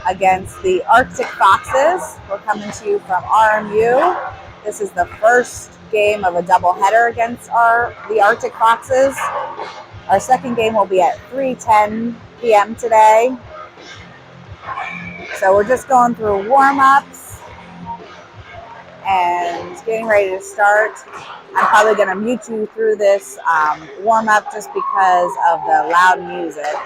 against the Arctic Foxes. We're coming to you from RMU. This is the first game of a doubleheader against the Arctic Foxes. Our second game will be at 3:10 p.m. today. So we're just going through warm-ups and getting ready to start. I'm probably going to mute you through this warm-up just because of the loud music.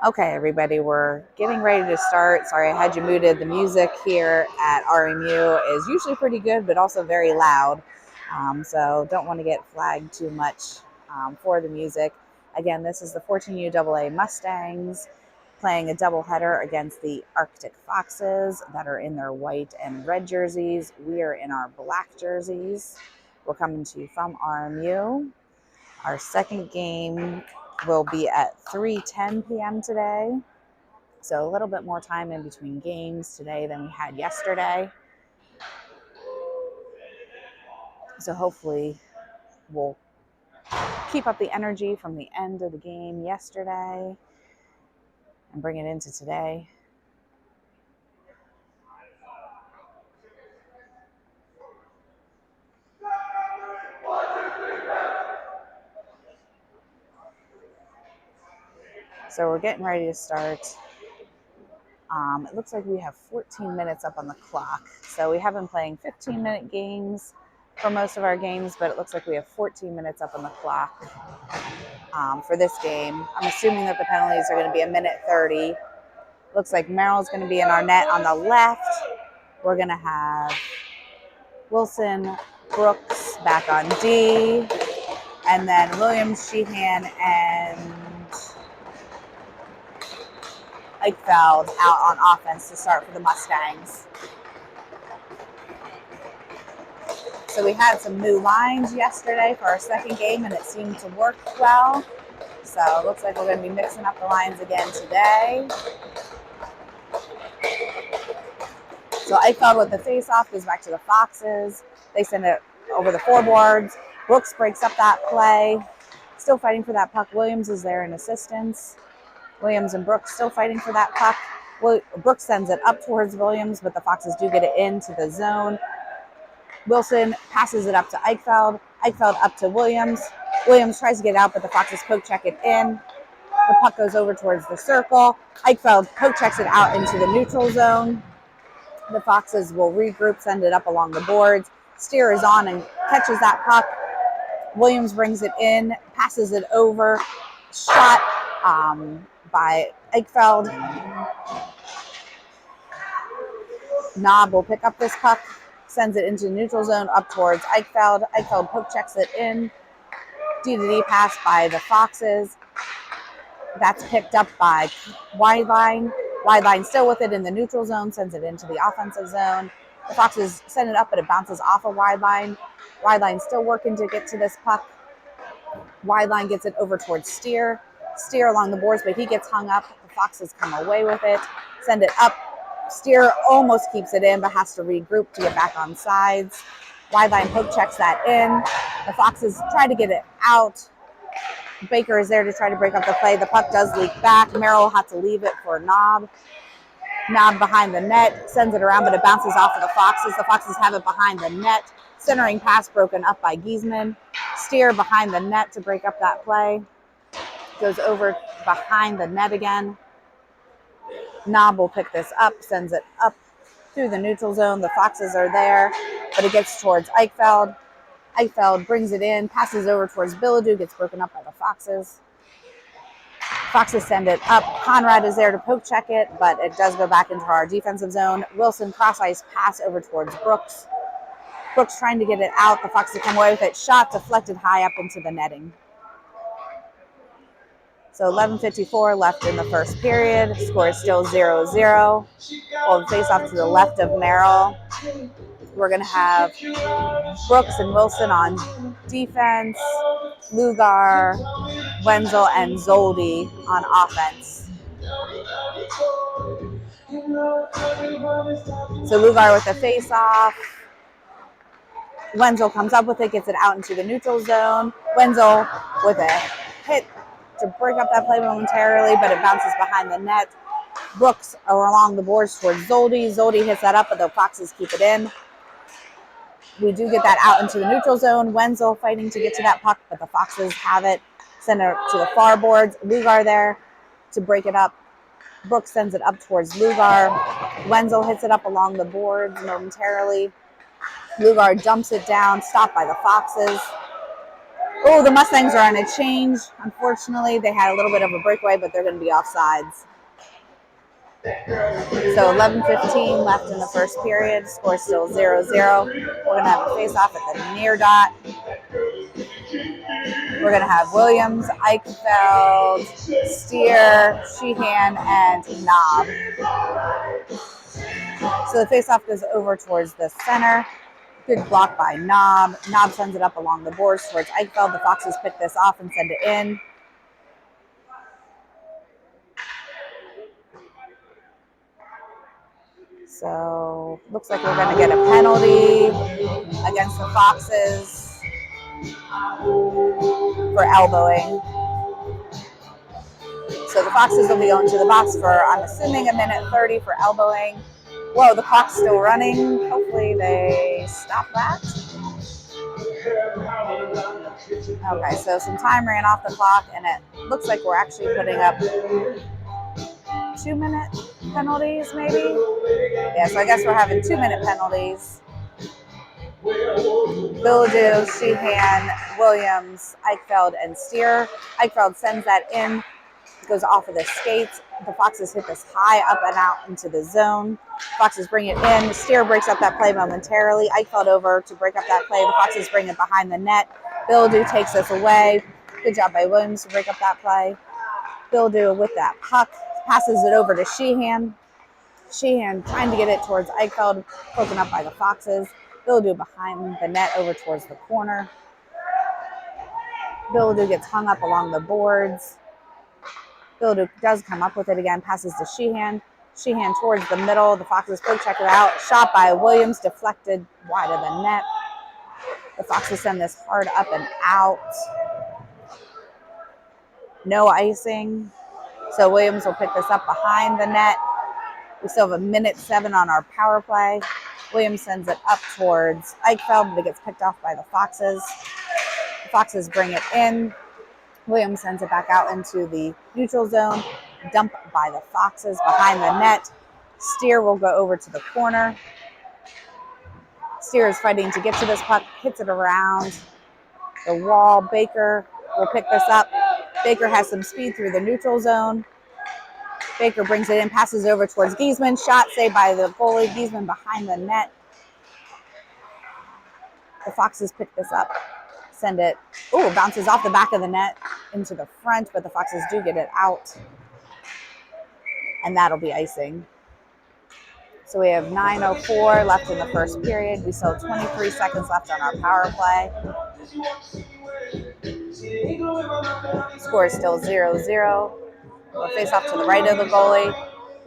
Okay, everybody, we're getting ready to start. Sorry, I had you muted. The music here at RMU is usually pretty good, but also very loud. So don't want to get flagged too much for the music. Again, this is the 14U Mustangs playing a doubleheader against the Arctic Foxes that are in their white and red jerseys. We are in our black jerseys. We're coming to you from RMU. Our second game will be at 3:10 p.m. today. So a little bit more time in between games today than we had yesterday. So hopefully we'll keep up the energy from the end of the game yesterday and bring it into today. So we're getting ready to start. It looks like we have 14 minutes up on the clock. So we have been playing 15-minute games for most of our games, but it looks like we have 14 minutes up on the clock for this game. I'm assuming that the penalties are going to be 1:30. Looks like Merrill's going to be in our net on the left. We're going to have Wilson, Brooks back on D, and then Williams, Sheehan, and Eichfeld out on offense to start for the Mustangs. So we had some new lines yesterday for our second game, and it seemed to work well. So it looks like we're going to be mixing up the lines again today. So Eichfeld with the face-off goes back to the Foxes. They send it over the foreboards. Brooks breaks up that play. Still fighting for that puck. Williams is there in assistance. Williams and Brooks still fighting for that puck. Brooks sends it up towards Williams, but the Foxes do get it into the zone. Wilson passes it up to Eichfeld. Eichfeld up to Williams. Williams tries to get out, but the Foxes poke check it in. The puck goes over towards the circle. Eichfeld poke checks it out into the neutral zone. The Foxes will regroup, send it up along the boards. Steer is on and catches that puck. Williams brings it in, passes it over. Shot by Eichfeld. Knob will pick up this puck, sends it into the neutral zone up towards Eichfeld. Eichfeld poke checks it in. D-to-D pass by the Foxes. That's picked up by Wideline. Wideline still with it in the neutral zone, sends it into the offensive zone. The Foxes send it up, but it bounces off of Wideline. Wideline still working to get to this puck. Wideline gets it over towards Steer. Steer along the boards, but he gets hung up. The Foxes come away with it, send it up. Steer almost keeps it in, but has to regroup to get back on sides. Wideline poke checks that in. The Foxes try to get it out. Baker is there to try to break up the play. The puck does leak back. Merrill will have to leave it for Knob. Knob behind the net, sends it around, but it bounces off of the Foxes. The Foxes have it behind the net. Centering pass broken up by Giesman. Steer behind the net to break up that play. Goes over behind the net again. Knob will pick this up, sends it up through the neutral zone. The Foxes are there, but it gets towards Eichfeld. Eichfeld brings it in, passes over towards Billadu, gets broken up by the Foxes. Foxes send it up. Conrad is there to poke check it, but it does go back into our defensive zone. Wilson cross-ice pass over towards Brooks. Brooks trying to get it out. The Foxes come away with it. Shot deflected high up into the netting. So 11:54 left in the first period. Score is still 0-0. Hold face off to the left of Merrill. We're going to have Brooks and Wilson on defense, Lugar, Wenzel, and Zoldi on offense. So Lugar with the face-off. Wenzel comes up with it, gets it out into the neutral zone. Wenzel with a hit to break up that play momentarily, but it bounces behind the net. Brooks are along the boards towards Zoldi. Zoldi hits that up, but the Foxes keep it in. We do get that out into the neutral zone. Wenzel fighting to get to that puck, but the Foxes have it. Send it to the far boards. Lugar there to break it up. Brooks sends it up towards Lugar. Wenzel hits it up along the boards momentarily. Lugar dumps it down, stopped by the Foxes. Oh, the Mustangs are on a change. Unfortunately, they had a little bit of a breakaway, but they're going to be offsides. So 11:15 left in the first period. Score still 0-0. We're going to have a face-off at the near dot. We're going to have Williams, Eichfeld, Steer, Sheehan, and Knob. So the face-off goes over towards the center. Good block by Knob. Knob sends it up along the boards towards Eichfeld. The Foxes pick this off and send it in. So looks like we're going to get a penalty against the Foxes for elbowing. So the Foxes will be going to the box for, I'm assuming, 1:30 for elbowing. Whoa, the clock's still running. Hopefully they stop that. Okay, so some time ran off the clock, and it looks like we're actually putting up 2 minutes. penalties, maybe? Yeah, so I guess we're having 2-minute penalties. Bildu, Sheehan, Williams, Eichfeld, and Steer. Eichfeld sends that in, goes off of the skates. The Foxes hit this high up and out into the zone. Foxes bring it in. Steer breaks up that play momentarily. Eichfeld over to break up that play. The Foxes bring it behind the net. Bildu takes this away. Good job by Williams to break up that play. Bildu with that puck passes it over to Sheehan. Sheehan trying to get it towards Eichfeld, broken up by the Foxes. Bildu behind the net over towards the corner. Bildu gets hung up along the boards. Bildu does come up with it again, passes to Sheehan. Sheehan towards the middle. The Foxes poke check it out. Shot by Williams, deflected wide of the net. The Foxes send this hard up and out. No icing. So Williams will pick this up behind the net. We still have 1:07 on our power play. Williams sends it up towards Eichfeld, but it gets picked off by the Foxes. The Foxes bring it in. Williams sends it back out into the neutral zone. Dump by the Foxes behind the net. Steer will go over to the corner. Steer is fighting to get to this puck, hits it around the wall. Baker will pick this up. Baker has some speed through the neutral zone. Baker brings it in, passes over towards Giesman. Shot saved by the goalie. Giesman behind the net. The Foxes pick this up. Send it. Oh, bounces off the back of the net into the front, but the Foxes do get it out. And that'll be icing. So we have 9:04 left in the first period. We still have 23 seconds left on our power play. Score is still 0-0. We'll face off to the right of the goalie.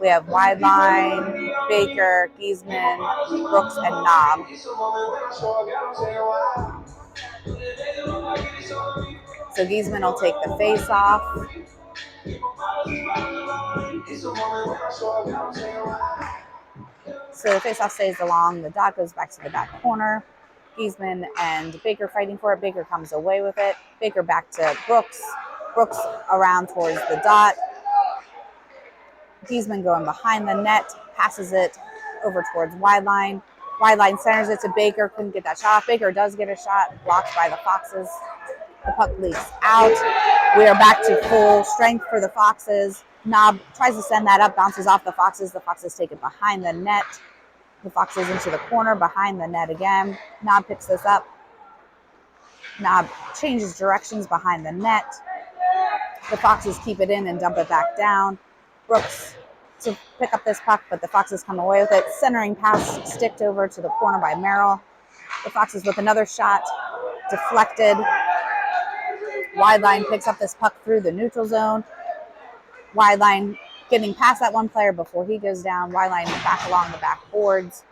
We have wide line, Baker, Giesman, Brooks, and Knob. So Giesman will take the face off. So the face-off stays along. The dot goes back to the back corner. Giesman and Baker fighting for it. Baker comes away with it. Baker back to Brooks. Brooks around towards the dot. Giesman going behind the net. Passes it over towards wide line. Wide line centers it to Baker. Couldn't get that shot off. Baker does get a shot. Blocked by the Foxes. The puck leaks out. We are back to full strength for the Foxes. Knob tries to send that up. Bounces off the Foxes. The Foxes take it behind the net. The Foxes into the corner, behind the net again. Knob picks this up. Knob changes directions behind the net. The Foxes keep it in and dump it back down. Brooks to pick up this puck, but the Foxes come away with it. Centering pass sticked over to the corner by Merrill. The Foxes with another shot, deflected. Wide line picks up this puck through the neutral zone. Wide line getting past that one player before he goes down. Wide line back along the back boards.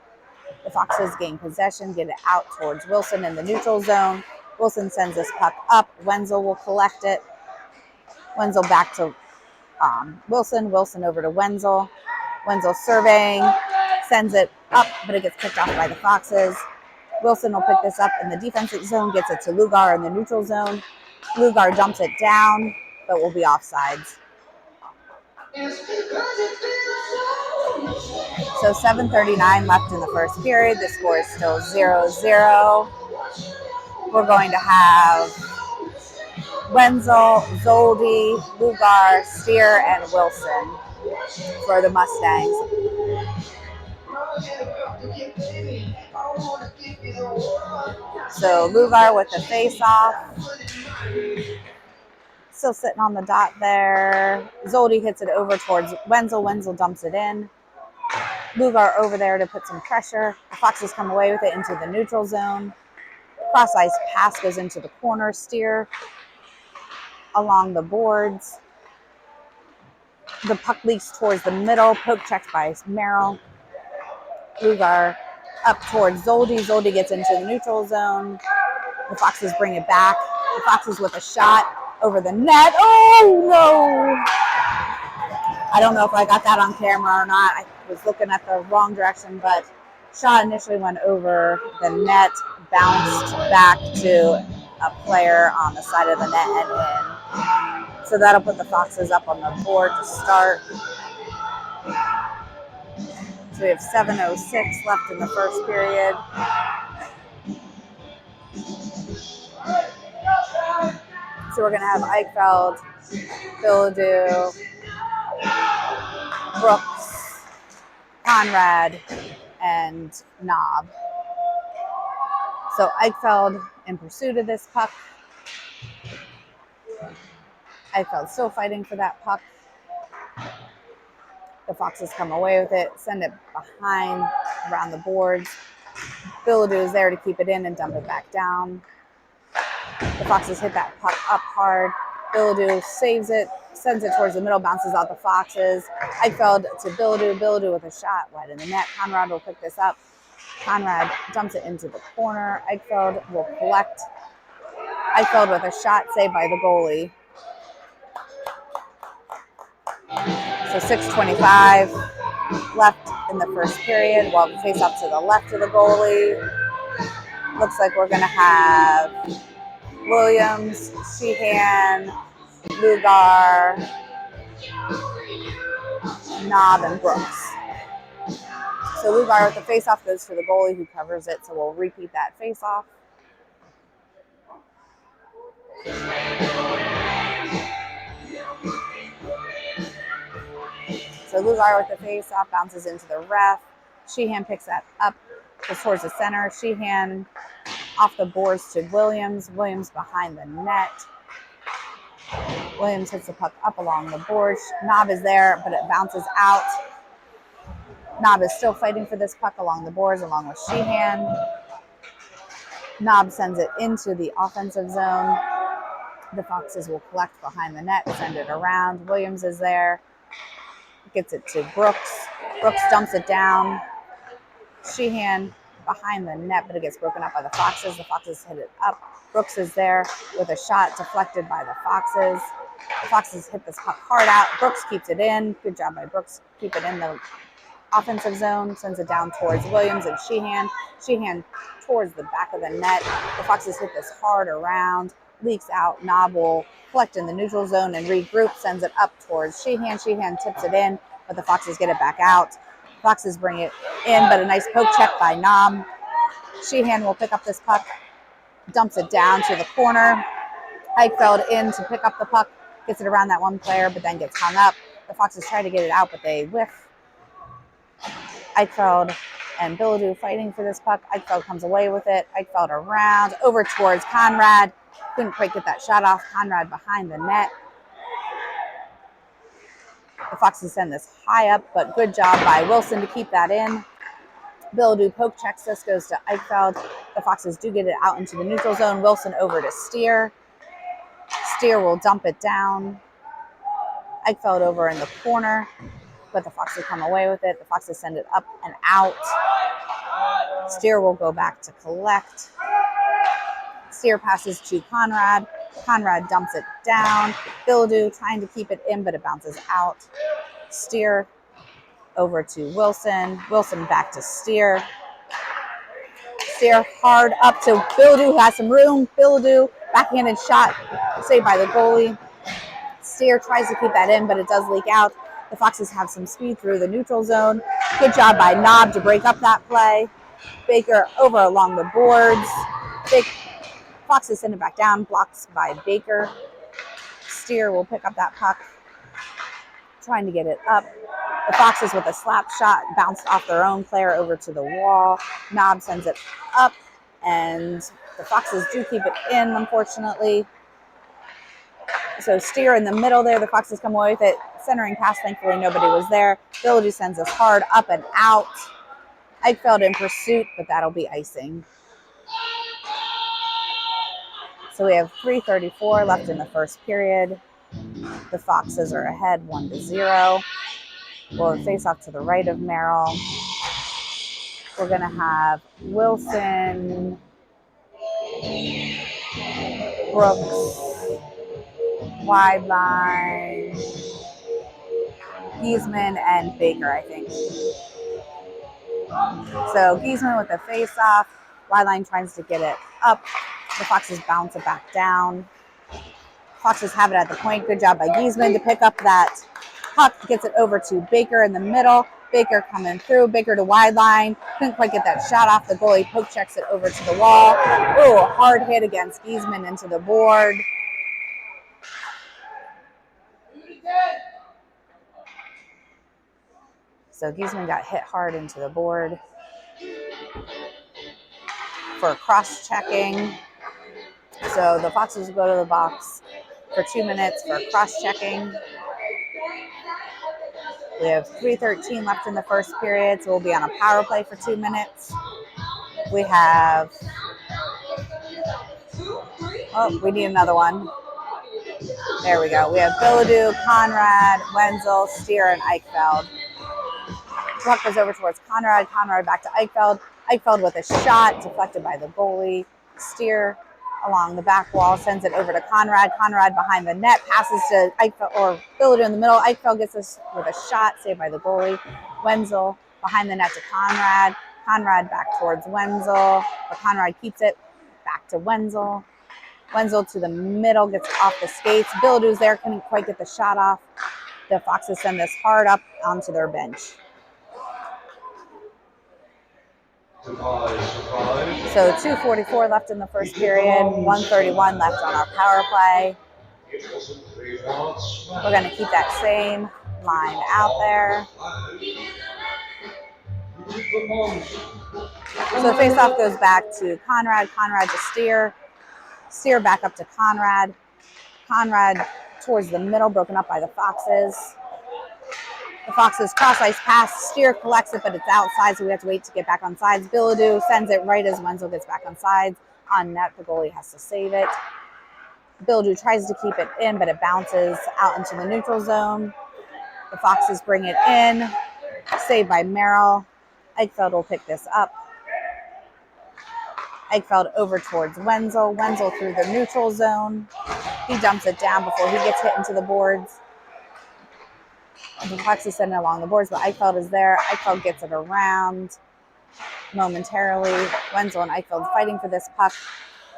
The Foxes gain possession, get it out towards Wilson in the neutral zone. Wilson sends this puck up. Wenzel will collect it. Wenzel back to Wilson. Wilson over to Wenzel. Wenzel surveying, sends it up, but it gets picked off by the Foxes. Wilson will pick this up in the defensive zone, gets it to Lugar in the neutral zone. Lugar dumps it down, but will be offsides. So 7:39 left in the first period. The score is still 0-0. We're going to have Wenzel, Zoldi, Lugar, Steer, and Wilson for the Mustangs. So Lugar with the face-off. Still sitting on the dot there. Zoldi hits it over towards Wenzel. Wenzel dumps it in. Lugar over there to put some pressure. The Foxes come away with it into the neutral zone. Cross-ice pass goes into the corner. Steer along the boards. The puck leaks towards the middle. Poke checked by Merrill. Lugar up towards Zoldi. Zoldi gets into the neutral zone. The Foxes bring it back. The Foxes with a shot over the net. Oh, no. I don't know if I got that on camera or not. I was looking at the wrong direction, but shot initially went over the net, bounced back to a player on the side of the net and in. So that'll put the Foxes up on the board to start. So we have 7:06 left in the first period. So we're going to have Eichfeld, Billadu, Brooks, Conrad, and Knob. So Eichfeld in pursuit of this puck. Eichfeld still fighting for that puck. The Foxes come away with it, send it behind around the boards. Billadu is there to keep it in and dump it back down. The Foxes hit that puck up hard. Billadu saves it, sends it towards the middle, bounces out the Foxes. Eichfeld to Billadu. Billadu with a shot wide in the net. Conrad will pick this up. Conrad dumps it into the corner. Eichfeld will collect. Eichfeld with a shot saved by the goalie. So 6:25 left in the first period. Well, face up to the left of the goalie. Looks like we're going to have Williams, Sheehan, Lugar, Knob, and Brooks. So Lugar with the face-off goes for the goalie who covers it. So we'll repeat that face-off. So Lugar with the face-off bounces into the ref. Sheehan picks that up, goes towards the center. Sheehan off the boards to Williams. Williams behind the net. Williams hits the puck up along the boards. Knob is there, but it bounces out. Knob is still fighting for this puck along the boards, along with Sheehan. Knob sends it into the offensive zone. The Foxes will collect behind the net, send it around. Williams is there, gets it to Brooks. Brooks dumps it down. Sheehan behind the net, but it gets broken up by the Foxes. The Foxes hit it up. Brooks is there with a shot deflected by the Foxes. The Foxes hit this puck hard out. Brooks keeps it in. Good job by Brooks. Keep it in the offensive zone. Sends it down towards Williams and Sheehan. Sheehan towards the back of the net. The Foxes hit this hard around. Leaks out. Knob will collect in the neutral zone and regroup. Sends it up towards Sheehan. Sheehan tips it in, but the Foxes get it back out. Foxes bring it in, but a nice poke check by Knob. Sheehan will pick up this puck, dumps it down to the corner. Eichfeld in to pick up the puck, gets it around that one player, but then gets hung up. The Foxes try to get it out, but they whiff. Eichfeld and Billadu fighting for this puck. Eichfeld comes away with it. Eichfeld around, over towards Conrad. Couldn't quite get that shot off. Conrad behind the net. The Foxes send this high up, but good job by Wilson to keep that in. Billadu poke checks this, goes to Eichfeld. The Foxes do get it out into the neutral zone. Wilson over to Steer. Steer will dump it down. Eichfeld over in the corner, but the Foxes come away with it. The Foxes send it up and out. Steer will go back to collect. Steer passes to Conrad. Conrad dumps it down. Billadu trying to keep it in, but it bounces out. Steer over to Wilson. Wilson back to Steer. Steer hard up to Billadu, who has some room. Billadu, backhanded shot, saved by the goalie. Steer tries to keep that in, but it does leak out. The Foxes have some speed through the neutral zone. Good job by Knob to break up that play. Baker over along the boards. Foxes send it back down, blocks by Baker. Steer will pick up that puck, trying to get it up. The Foxes with a slap shot bounced off their own player over to the wall. Knob sends it up, and the Foxes do keep it in, unfortunately. So Steer in the middle there. The Foxes come away with it. Centering pass, thankfully nobody was there. Billadu sends us hard up and out. Eichfeld in pursuit, but that'll be icing. So we have 3:34 left in the first period. The Foxes are ahead 1-0. We'll face off to the right of Merrill. We're going to have Wilson, Brooks, wide line, Giesman, and Baker, I think. So Giesman with the face-off. Wide line tries to get it up. The Foxes bounce it back down. Foxes have it at the point. Good job by Giesman to pick up that puck. Gets it over to Baker in the middle. Baker coming through. Baker to wide line. Couldn't quite get that shot off. The goalie poke checks it over to the wall. Oh, hard hit against Giesman into the board. So Giesman got hit hard into the board for cross-checking. So the Foxes will go to the box for 2 minutes for cross-checking. We have 3:13 left in the first period, so we'll be on a power play for 2 minutes. We have, we need another one. There we go. We have Bilodeau, Conrad, Wenzel, Steer, and Eichfeld. Puck goes over towards Conrad. Conrad back to Eichfeld. Eichfeld with a shot deflected by the goalie. Steer along the back wall sends it over to Conrad. Conrad behind the net passes to Eichfeld or Bilodeau in the middle. Eichfeld gets this with a shot saved by the goalie. Wenzel behind the net to Conrad. Conrad back towards Wenzel, but Conrad keeps it back to Wenzel. Wenzel to the middle, gets off the skates. Bilodeau's there, couldn't quite get the shot off. The Foxes send this hard up onto their bench. So 2:44 left in the first period, 1:31 left on our power play. We're going to keep that same line out there. So the faceoff goes back to Conrad. Conrad to Steer. Steer back up to Conrad. Conrad towards the middle, broken up by the Foxes. The Foxes cross ice pass. Steer collects it, but it's outside, so we have to wait to get back on sides. Bilodeau sends it right as Wenzel gets back on sides. On net, the goalie has to save it. Bilodeau tries to keep it in, but it bounces out into the neutral zone. The Foxes bring it in. Saved by Merrill. Eichfeld will pick this up. Eichfeld over towards Wenzel. Wenzel through the neutral zone. He dumps it down before he gets hit into the boards. The Foxes send it along the boards, but Eichfeld is there. Eichfeld gets it around momentarily. Wenzel and Eichfeld fighting for this puck.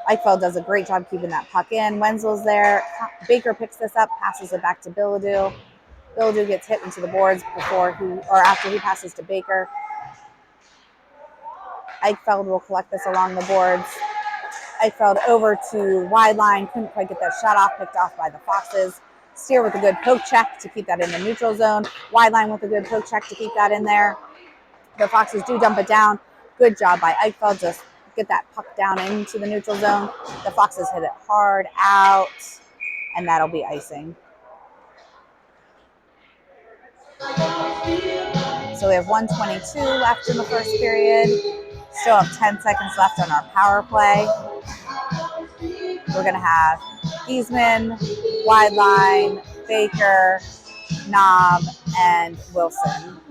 Eichfeld does a great job keeping that puck in. Wenzel's there. Baker picks this up, passes it back to Bilodeau. Bilodeau gets hit into the boards after he passes to Baker. Eichfeld will collect this along the boards. Eichfeld over to wide line. Couldn't quite get that shot off, picked off by the Foxes. Steer with a good poke check to keep that in the neutral zone. Wide line with a good poke check to keep that in there. The Foxes do dump it down. Good job by Eichfeld. Just get that puck down into the neutral zone. The Foxes hit it hard out, and that'll be icing. So we have 1:22 left in the first period. Still have 10 seconds left on our power play. We're going to have Giesman, wide line, Baker, Knob, and Wilson.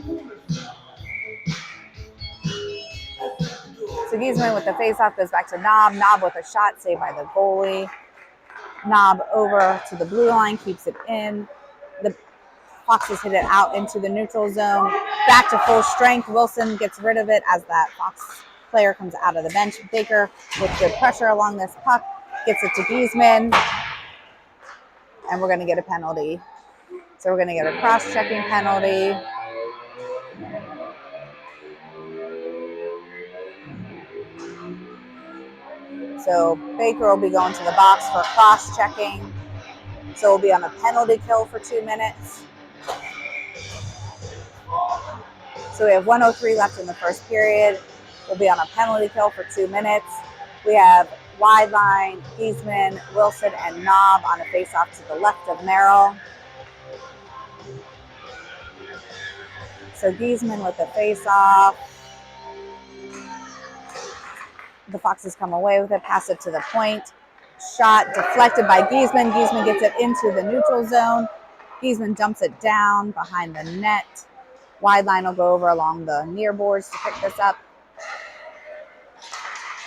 So Giesman with the faceoff goes back to Knob. Knob with a shot saved by the goalie. Knob over to the blue line, keeps it in. The Foxes hit it out into the neutral zone. Back to full strength. Wilson gets rid of it as that Fox player comes out of the bench. Baker with good pressure along this puck gets it to Giesman. And we're going to get a penalty. So we're going to get a cross-checking penalty. So Baker will be going to the box for cross-checking. So we'll be on a penalty kill for 2 minutes. So we have 1:03 left in the first period. We'll be on a penalty kill for 2 minutes. We have wide line, Giesman, Wilson, and Knob on a face-off to the left of Merrill. So Giesman with the face-off. The Foxes come away with it, pass it to the point. Shot deflected by Giesman. Giesman gets it into the neutral zone. Giesman dumps it down behind the net. Wide line will go over along the near boards to pick this up.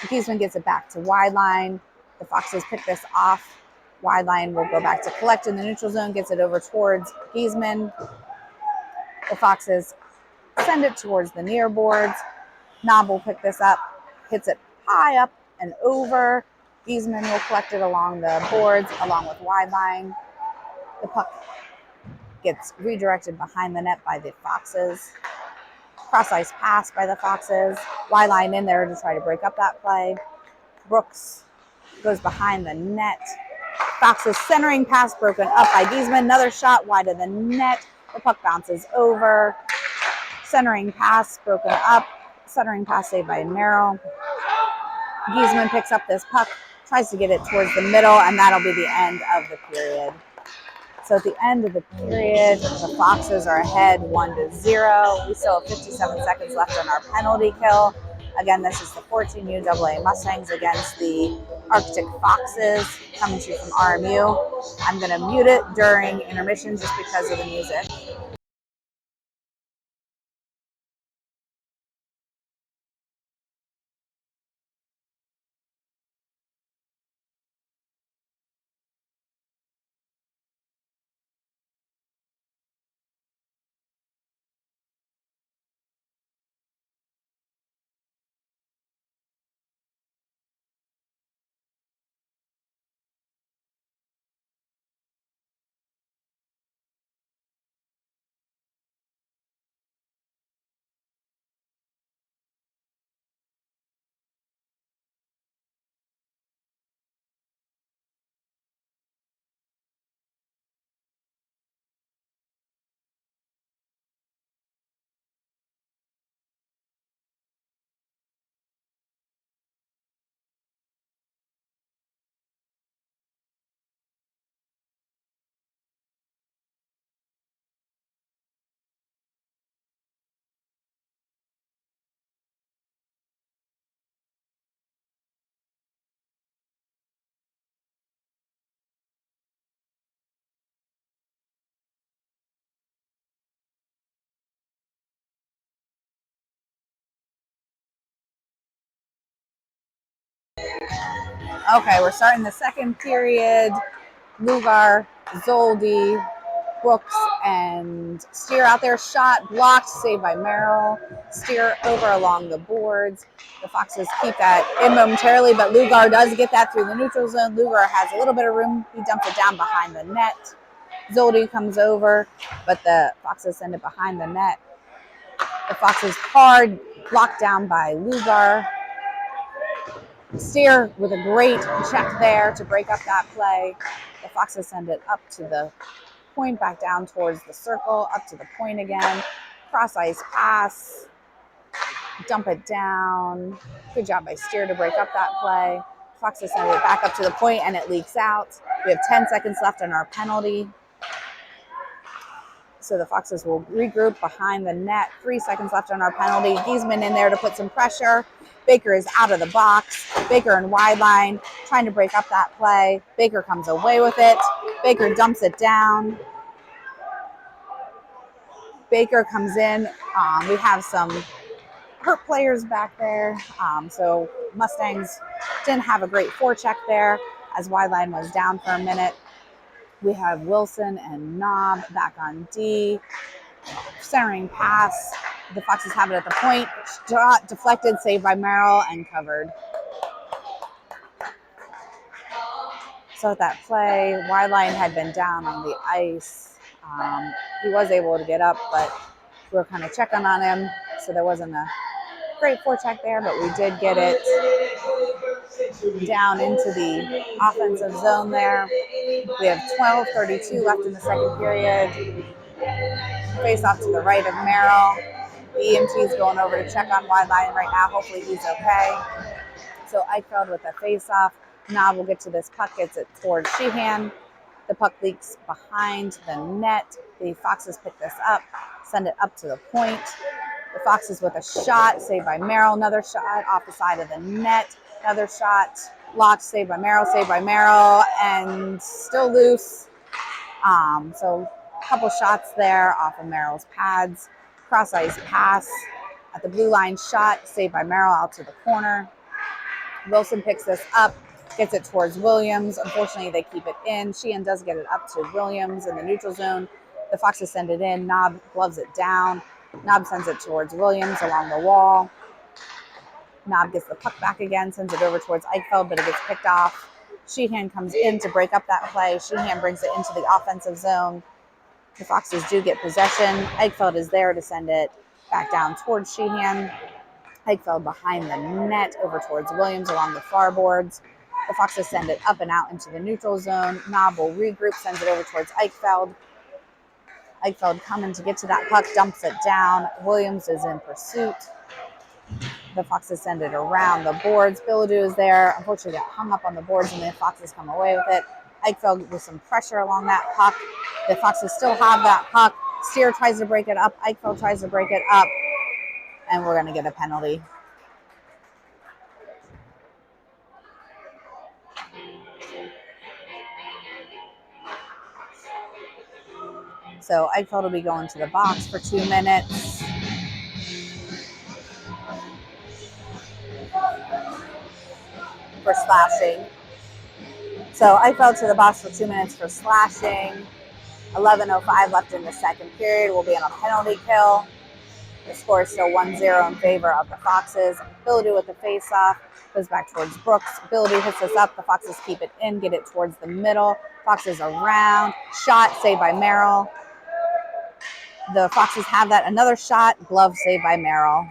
Giesman gets it back to wide line. The Foxes pick this off. Wide line will go back to collect in the neutral zone, gets it over towards Giesman. The Foxes send it towards the near boards. Knob will pick this up, hits it high up and over. Giesman will collect it along the boards along with wide line. The puck gets redirected behind the net by the Foxes. Cross ice pass by the Foxes. Wide line in there to try to break up that play. Brooks goes behind the net. Foxes centering pass broken up by Giesman. Another shot wide of the net. The puck bounces over. Centering pass broken up. Centering pass saved by Merrill. Giesman picks up this puck, tries to get it towards the middle, and that'll be the end of the period. So at the end of the period, the Foxes are ahead 1-0. We still have 57 seconds left on our penalty kill. Again, this is the 14U AA Mustangs against the Arctic Foxes, coming to you from RMU. I'm going to mute it during intermission just because of the music. Okay, we're starting the second period. Lugar, Zoldi, Brooks, and Steer out there. Shot blocked, saved by Merrill. Steer over along the boards. The Foxes keep that in momentarily, but Lugar does get that through the neutral zone. Lugar has a little bit of room. He dumps it down behind the net. Zoldi comes over, but the Foxes send it behind the net. The Foxes hard, blocked down by Lugar. Steer with a great check there to break up that play. The Foxes send it up to the point, back down towards the circle, up to the point again. Cross ice pass, dump it down. Good job by Steer to break up that play. Foxes send it back up to the point and it leaks out. We have 10 seconds left on our penalty. So the Foxes will regroup behind the net. 3 seconds left on our penalty. Giesman in there to put some pressure. Baker is out of the box. Baker in wide line, trying to break up that play. Baker comes away with it. Baker dumps it down. Baker comes in. We have some hurt players back there. So Mustangs didn't have a great forecheck there as wide line was down for a minute. We have Wilson and Knob back on D. Centering pass. The Foxes have it at the point. Shot deflected, saved by Merrill, and covered. So at that play, wide line had been down on the ice. He was able to get up, but we were kind of checking on him, so there wasn't a great forecheck there, but we did get it down into the offensive zone there. We have 12:32 left in the second period. Face off to the right of Merrill. The EMT is going over to check on wide line right now. Hopefully he's okay. So Eichfeld with a face off. Knob will get to this puck, gets it towards Sheehan. The puck leaks behind the net. The Foxes pick this up, send it up to the point. The Foxes with a shot, saved by Merrill. Another shot off the side of the net. Another shot, blocked, saved by Merrill, and still loose. So a couple shots there off of Merrill's pads. Cross ice pass at the blue line, shot, saved by Merrill out to the corner. Wilson picks this up, gets it towards Williams. Unfortunately, they keep it in. Sheehan does get it up to Williams in the neutral zone. The Foxes send it in. Knob gloves it down. Knob sends it towards Williams along the wall. Knob gets the puck back again, sends it over towards Eichfeld, but it gets picked off. Sheehan comes in to break up that play. Sheehan brings it into the offensive zone. The Foxes do get possession. Eichfeld is there to send it back down towards Sheehan. Eichfeld behind the net over towards Williams along the far boards. The Foxes send it up and out into the neutral zone. Knob will regroup, sends it over towards Eichfeld. Eichfeld coming to get to that puck, dumps it down. Williams is in pursuit. The Foxes send it around the boards. Bilodeau is there. Unfortunately, got hung up on the boards, and the Foxes come away with it. Eichfeld with some pressure along that puck. The Foxes still have that puck. Steer tries to break it up. Eichfeld tries to break it up. And we're going to get a penalty. So Eichfeld will be going to the box for 2 minutes. For slashing. So Eichfeld to the box for 2 minutes for slashing. 11:05 left in the second period. We'll be on a penalty kill. The score is still 1-0 in favor of the Foxes. Bilodeau with the face-off. Goes back towards Brooks. Bilodeau hits us up. The Foxes keep it in, get it towards the middle. Foxes around. Shot saved by Merrill. The Foxes have that. Another shot. Glove saved by Merrill.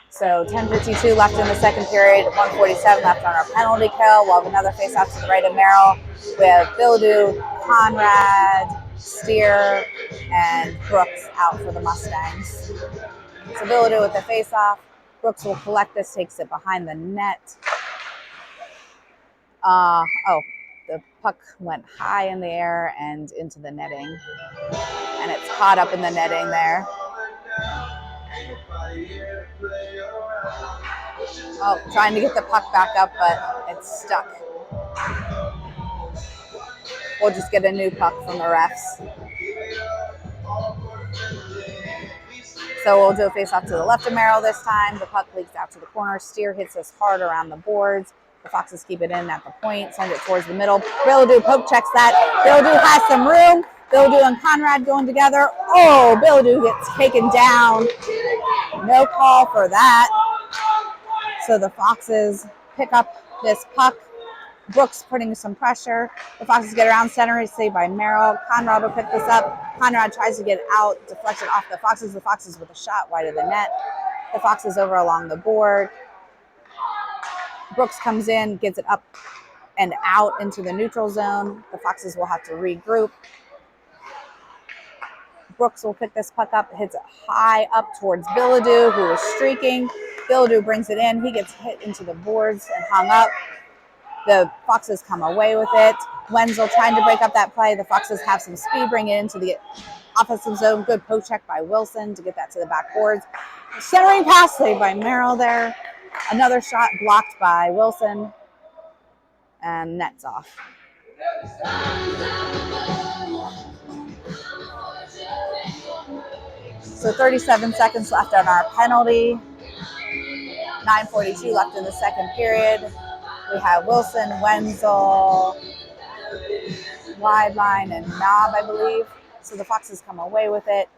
So 10:52 left in the second period. 1:47 left on our penalty kill. We'll have another face-off to the right of Merrill. We have Bilodeau, Conrad, Steer, and Brooks out for the Mustangs. So Bilodeau with the face-off. Brooks will collect this, takes it behind the net. The puck went high in the air and into the netting. And it's caught up in the netting there. Oh, trying to get the puck back up, but it's stuck. We'll just get a new puck from the refs. So we'll do a face-off to the left of Merrill this time. The puck leaks out to the corner. Steer hits us hard around the boards. The Foxes keep it in at the point, send it towards the middle. Bilodeau poke checks that. Bilodeau has some room. Bilodeau and Conrad going together. Oh, Bilodeau gets taken down. No call for that. So the Foxes pick up this puck. Brooks putting some pressure. The Foxes get around center. It's saved by Merrill. Conrad will pick this up. Conrad tries to get out, deflected off the Foxes. The Foxes with a shot wide of the net. The Foxes over along the board. Brooks comes in, gets it up and out into the neutral zone. The Foxes will have to regroup. Brooks will pick this puck up, hits it high up towards Bilodeau, who is streaking. Bilodeau brings it in. He gets hit into the boards and hung up. The Foxes come away with it. Wenzel trying to break up that play. The Foxes have some speed, bring it into the offensive zone. Good poke check by Wilson to get that to the backboards. Centering pass saved by Merrill there. Another shot blocked by Wilson. And nets off. So 37 seconds left on our penalty. 9:42 left in the second period. We have Wilson, Wenzel, wide line, and Knob, I believe. So the Foxes come away with it.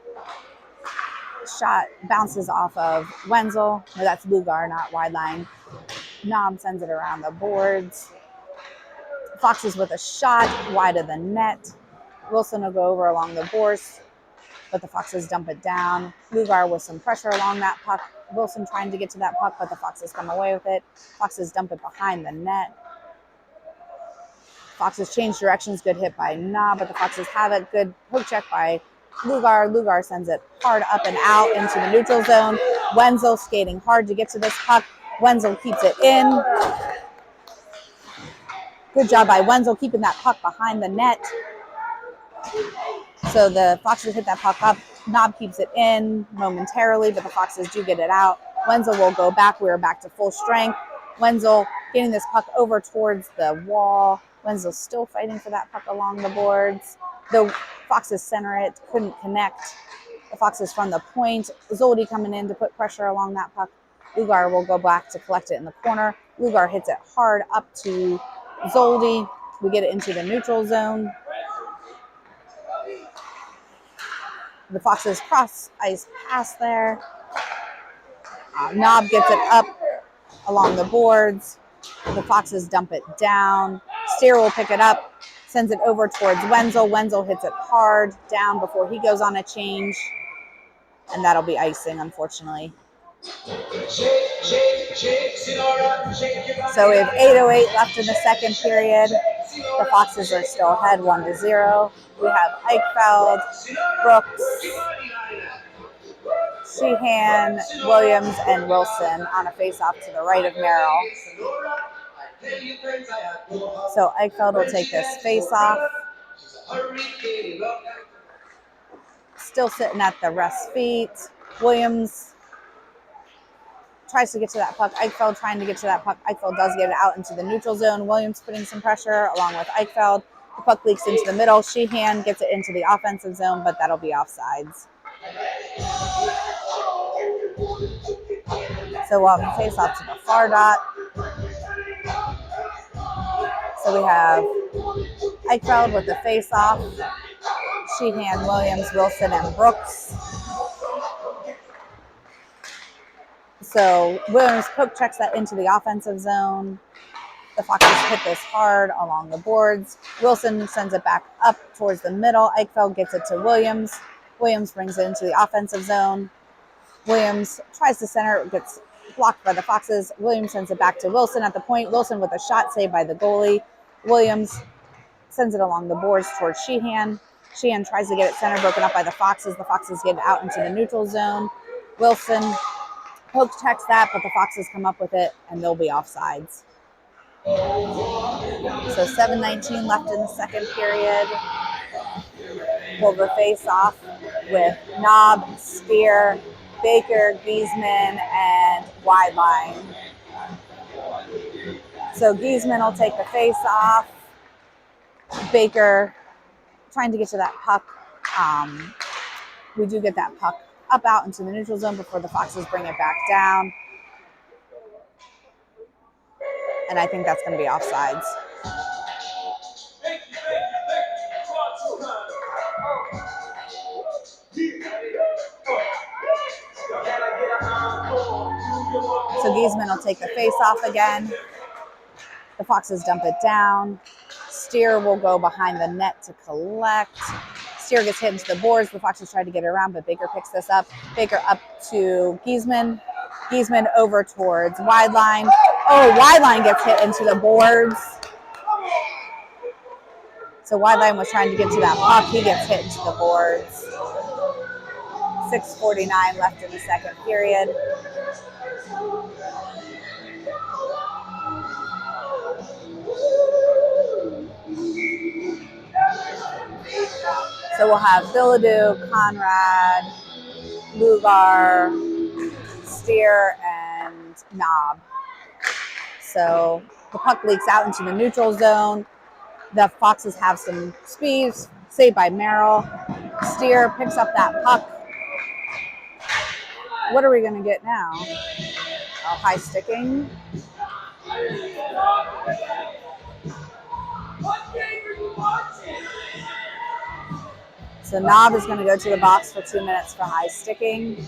Shot bounces off of Wenzel. No, that's Lugar, not wide line. Knob sends it around the boards. Foxes with a shot wide of the net. Wilson will go over along the boards, but the Foxes dump it down. Lugar with some pressure along that puck. Wilson trying to get to that puck, but the Foxes come away with it. Foxes dump it behind the net. Foxes change directions. Good hit by Knob, but the Foxes have it. Good poke check by Lugar. Lugar sends it hard up and out into the neutral zone. Wenzel skating hard to get to this puck. Wenzel keeps it in. Good job by Wenzel keeping that puck behind the net. So the Foxes hit that puck up. Knob keeps it in momentarily, but the Foxes do get it out. Wenzel will go back. We're back to full strength. Wenzel getting this puck over towards the wall. Wenzel still fighting for that puck along the boards. The Foxes center it, couldn't connect. The Foxes from the point. Zoldi coming in to put pressure along that puck. Lugar will go back to collect it in the corner. Lugar hits it hard up to Zoldi. We get it into the neutral zone. The Foxes cross ice pass there. Knob gets it up along the boards. The Foxes dump it down. Steer will pick it up, sends it over towards Wenzel. Wenzel hits it hard down before he goes on a change. and that'll be icing, unfortunately. So we have 8:08 left in the second period. The Foxes are still ahead 1-0. We have Eichfeld, Brooks, Sheehan, Williams, and Wilson on a face-off to the right of Merrill. So Eichfeld will take this face-off. Still sitting at the ref's feet. Williams tries to get to that puck. Eichfeld trying to get to that puck. Eichfeld does get it out into the neutral zone. Williams putting some pressure along with Eichfeld. The puck leaks into the middle. Sheehan gets it into the offensive zone, but that'll be offsides. So we'll have a face off to the far dot. So we have Eichfeld with the face off. Sheehan, Williams, Wilson, and Brooks. So Williams poke checks that into the offensive zone. The Foxes hit this hard along the boards. Wilson sends it back up towards the middle. Eichfeld gets it to Williams. Williams brings it into the offensive zone. Williams tries to center, gets blocked by the Foxes. Williams sends it back to Wilson at the point. Wilson with a shot saved by the goalie. Williams sends it along the boards towards Sheehan. Sheehan tries to get it center, broken up by the Foxes. The Foxes get it out into the neutral zone. Wilson poke checks that, but the Foxes come up with it, and they'll be offsides. So 7:19 left in the second period. We'll have a face-off with Knob, Spear, Baker, Giesman, and Wideline. So Giesman will take the face-off. Baker trying to get to that puck. We do get that puck up out into the neutral zone before the Foxes bring it back down. And I think that's going to be offsides. So Giesman will take the face off again. The Foxes dump it down. Steer will go behind the net to collect. Steer gets hit into the boards. The Foxes try to get it around, but Baker picks this up. Baker up to Giesman. Giesman over towards Wideline. Oh, Wideline gets hit into the boards. So Wideline was trying to get to that puck. He gets hit into the boards. 6:49 left in the second period. So we'll have Bilodeau, Conrad, Lugar, Steer, and Knob. So the puck leaks out into the neutral zone. The Foxes have some speed, saved by Merrill. Steer picks up that puck. What are we going to get now? Oh, high sticking. So Knob is going to go to the box for 2 minutes for high sticking.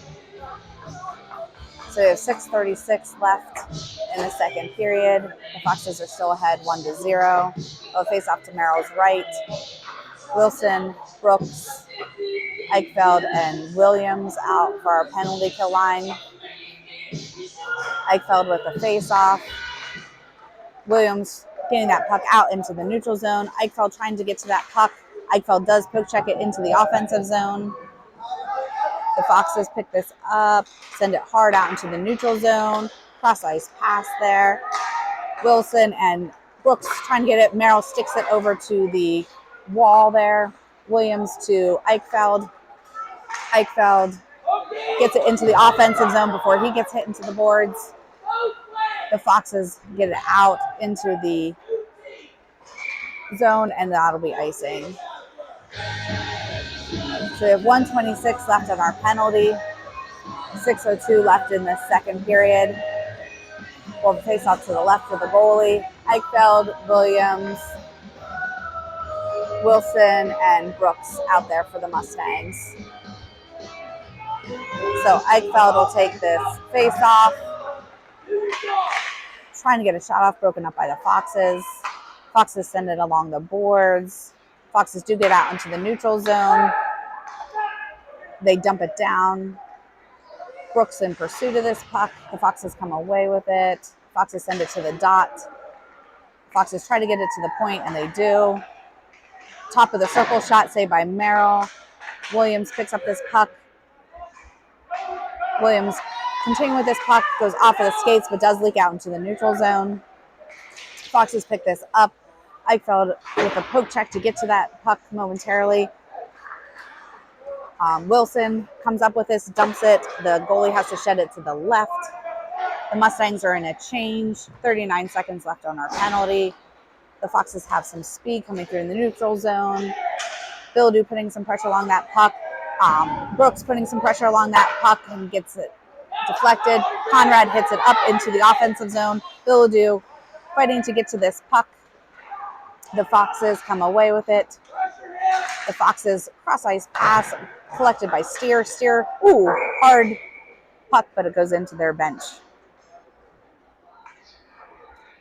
So we have 6:36 left in the second period. The Foxes are still ahead 1-0. They'll face off to Merrill's right. Wilson, Brooks, Eichfeld, and Williams out for our penalty kill line. Eichfeld with the face-off. Williams getting that puck out into the neutral zone. Eichfeld trying to get to that puck. Eichfeld does poke check it into the offensive zone. The Foxes pick this up, send it hard out into the neutral zone. Cross-ice pass there. Wilson and Brooks trying to get it. Merrill sticks it over to the wall there. Williams to Eichfeld. Eichfeld gets it into the offensive zone before he gets hit into the boards. The Foxes get it out into the zone, and that'll be icing. So we have 1:26 left on our penalty. 6:02 left in the second period. We'll face off to the left for the goalie. Eichfeld, Williams, Wilson, and Brooks out there for the Mustangs. So Eichfeld will take this face off. Trying to get a shot off, broken up by the Foxes. Foxes send it along the boards. Foxes do get out into the neutral zone. They dump it down. Brooks in pursuit of this puck. The Foxes come away with it. Foxes send it to the dot. Foxes try to get it to the point, and they do. Top of the circle shot saved by Merrill. Williams picks up this puck. Williams continuing with this puck, goes off of the skates, but does leak out into the neutral zone. Foxes pick this up. Eichfeld with a poke check to get to that puck momentarily. Wilson comes up with this, dumps it. The goalie has to shed it to the left. The Mustangs are in a change. 39 seconds left on our penalty. The Foxes have some speed coming through in the neutral zone. Bildu putting some pressure along that puck. Brooks putting some pressure along that puck and gets it deflected. Conrad hits it up into the offensive zone. Bildu fighting to get to this puck. The Foxes come away with it. The Foxes cross-ice pass collected by Steer. Steer, hard puck, but it goes into their bench.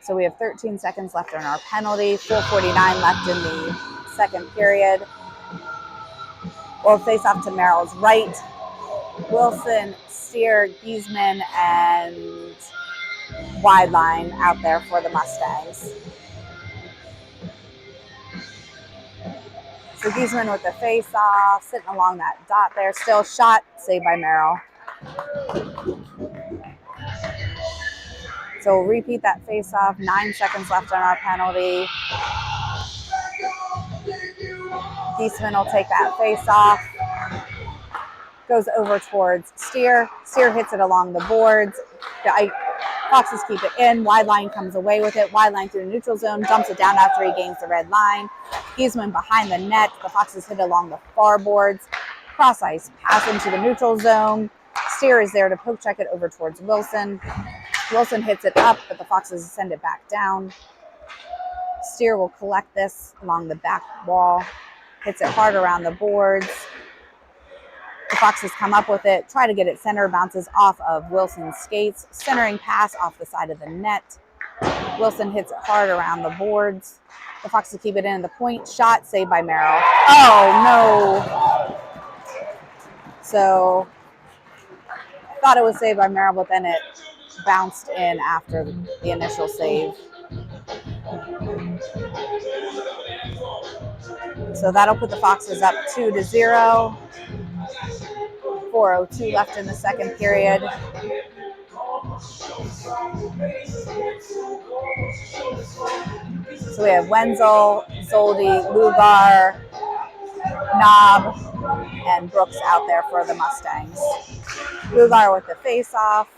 So we have 13 seconds left on our penalty. 4:49 left in the second period. We'll face off to Merrill's right. Wilson, Steer, Giesman, and wide line out there for the Mustangs. So Giesman with the face-off, sitting along that dot there. Still shot, saved by Merrill. So we'll repeat that face-off. 9 seconds left on our penalty. Giesman will take that face-off. Goes over towards Steer. Steer hits it along the boards. The Foxes keep it in. Wide line comes away with it. Wide line through the neutral zone. Dumps it down after he gains the red line. Giesman behind the net. The Foxes hit along the far boards. Cross ice pass into the neutral zone. Steer is there to poke check it over towards Wilson. Wilson hits it up, but the Foxes send it back down. Steer will collect this along the back wall. Hits it hard around the boards. The Foxes come up with it, try to get it center, bounces off of Wilson's skates. Centering pass off the side of the net. Wilson hits it hard around the boards. The Foxes keep it in the point. Shot saved by Merrill. Oh, no. So I thought it was saved by Merrill, but then it bounced in after the initial save. So that'll put the Foxes up 2-0. 4:02 left in the second period. So we have Wenzel, Zoldi, Lugar, Knob, and Brooks out there for the Mustangs. Lugar with the face-off.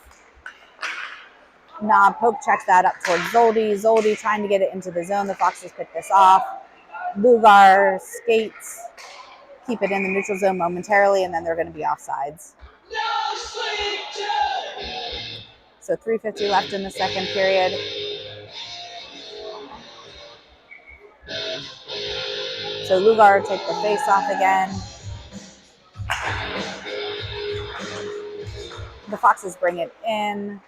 Knob poke checks that up towards Zoldi. Zoldi trying to get it into the zone. The Foxes pick this off. Lugar skates. Keep it in the neutral zone momentarily, and then they're going to be offsides. So 3:50 left in the second period. So Lugar take the face off again. The Foxes bring it in.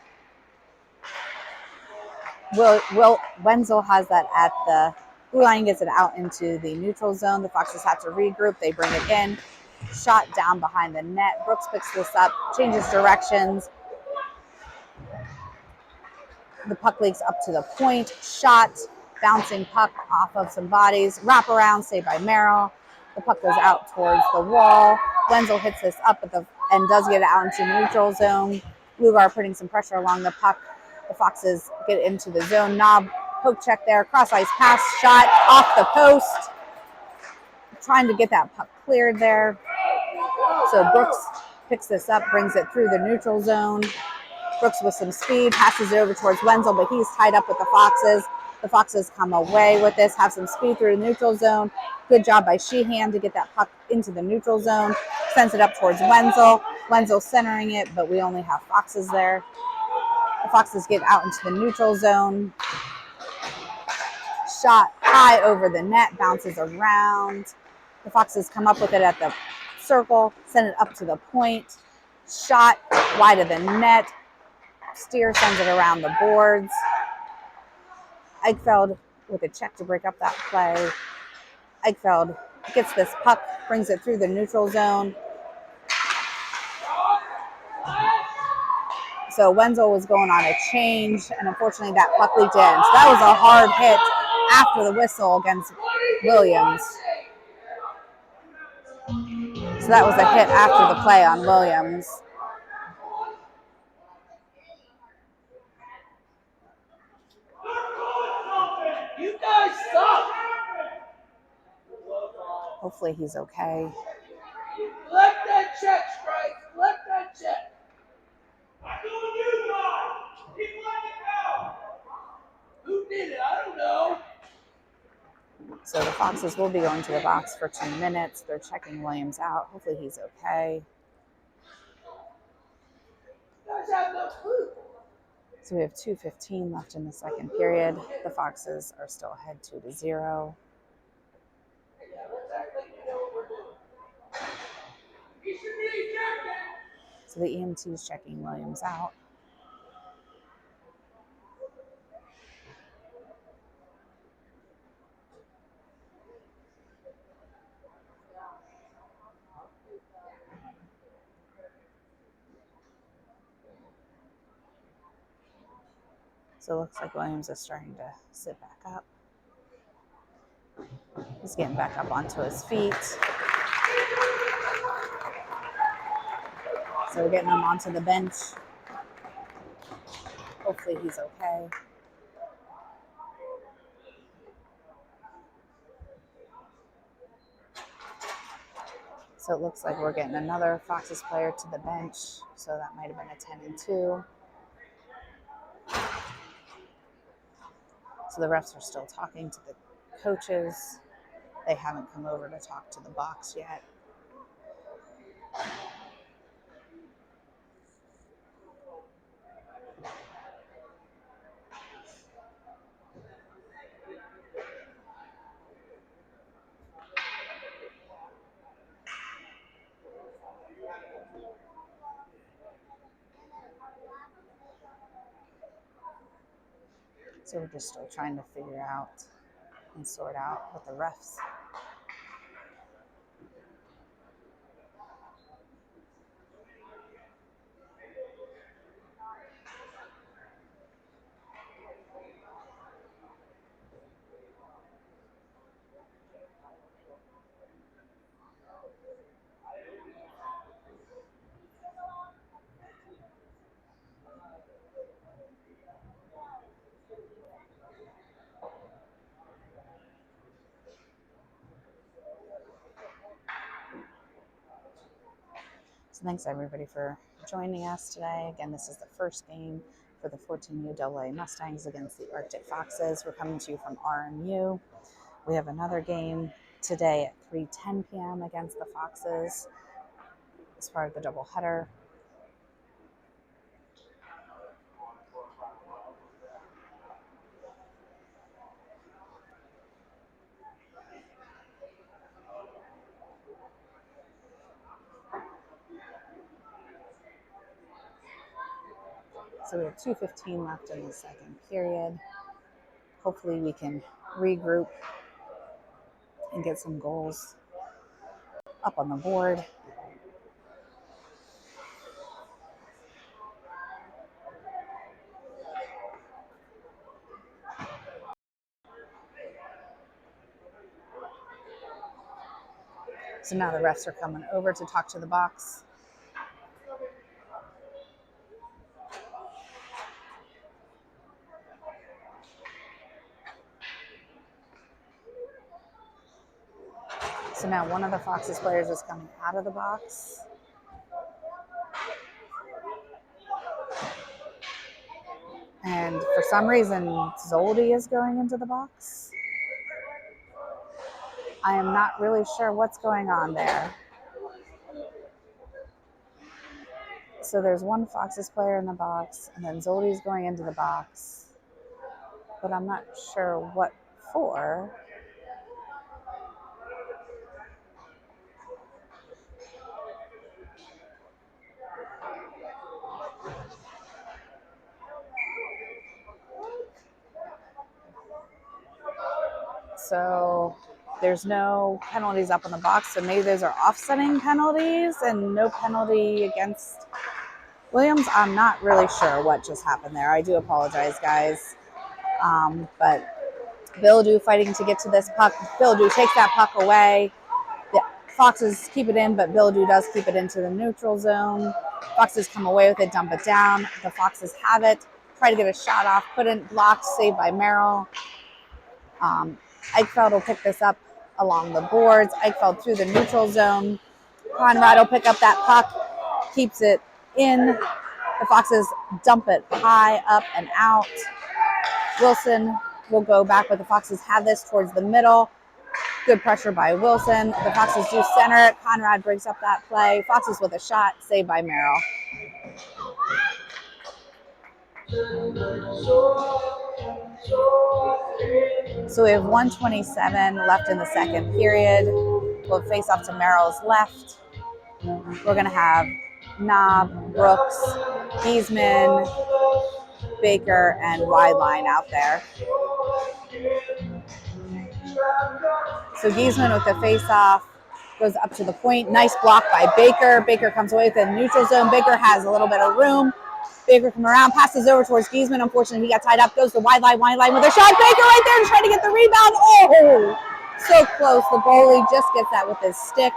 Wenzel has that at the blue line, gets it out into the neutral zone. The Foxes have to regroup. They bring it in. Shot down behind the net. Brooks picks this up, changes directions. The puck leaks up to the point. Shot, bouncing puck off of some bodies. Wrap around, saved by Merrill. The puck goes out towards the wall. Wenzel hits this up and does get it out into the neutral zone. Lugar putting some pressure along the puck. The Foxes get into the zone. Knob, poke check there. Cross ice pass, shot off the post. Trying to get that puck cleared there. So Brooks picks this up, brings it through the neutral zone. Brooks with some speed, passes it over towards Wenzel, but he's tied up with the Foxes. The Foxes come away with this, have some speed through the neutral zone. Good job by Sheehan to get that puck into the neutral zone. Sends it up towards Wenzel. Wenzel centering it, but we only have Foxes there. The Foxes get out into the neutral zone. Shot high over the net, bounces around. The Foxes come up with it at the circle, send it up to the point. Shot wide of the net. Steer sends it around the boards. Eichfeld with a check to break up that play. Eichfeld gets this puck, brings it through the neutral zone. So Wenzel was going on a change, and unfortunately that puck leaked in. So that was a hard hit after the whistle against Williams. So that was a hit after the play on Williams. You guys suck. Hopefully he's okay. Collect that check, Strike. Collect that check. I'm doing you guys. Keep letting it go. Who did it? I don't know. So the Foxes will be going to the box for 2 minutes. They're checking Williams out. Hopefully he's okay. You guys have no clue. So we have 2:15 left in the second period. The Foxes are still ahead 2-0. Yeah, let's act like we know what we're doing. You should be ejected. So the EMT is checking Williams out. So it looks like Williams is starting to sit back up. He's getting back up onto his feet. So we're getting him onto the bench. Hopefully he's okay. So it looks like we're getting another Foxes player to the bench. So that might have been a 10-2. So the refs are still talking to the coaches. They haven't come over to talk to the box yet. So we're just still trying to figure out and sort out with the refs. So thanks everybody for joining us today. Again, this is the first game for the 14U AA Mustangs against the Arctic Foxes. We're coming to you from RMU. We have another game today at 3:10 p.m. against the Foxes as part of the doubleheader. So we have 2:15 left in the second period. Hopefully we can regroup and get some goals up on the board. So now the refs are coming over to talk to the box. So now one of the Foxes players is coming out of the box. And for some reason, Zoldy is going into the box. I am not really sure what's going on there. So there's one Foxes player in the box, and then Zoldy's going into the box. But I'm not sure what for. So there's no penalties up on the box. So maybe those are offsetting penalties and no penalty against Williams, I'm not really sure what just happened there. I do apologize, guys. But Bildu fighting to get to this puck. Bildu takes that puck away. The Foxes keep it in, but Bildu does keep it into the neutral zone. Foxes come away with it, dump it down. The Foxes have it. Try to get a shot off, put in, blocked, saved by Merrill. Eichfeld will pick this up along the boards. Eichfeld through the neutral zone. Conrad will pick up that puck, keeps it in. The Foxes dump it high, up, and out. Wilson will go back, but the Foxes have this towards the middle. Good pressure by Wilson. The Foxes do center it. Conrad breaks up that play. Foxes with a shot, saved by Merrill. So we have 1:27 left in the second period. We'll face off to Merrill's left. We're going to have Knob, Brooks, Giesman, Baker, and Wideline out there. So Giesman with the face-off goes up to the point. Nice block by Baker. Baker comes away with the neutral zone. Baker has a little bit of room. Baker come around, passes over towards Giesman. Unfortunately, he got tied up. Goes to Wideline with a shot. Baker right there to try to get the rebound. Oh, so close. The goalie just gets that with his stick.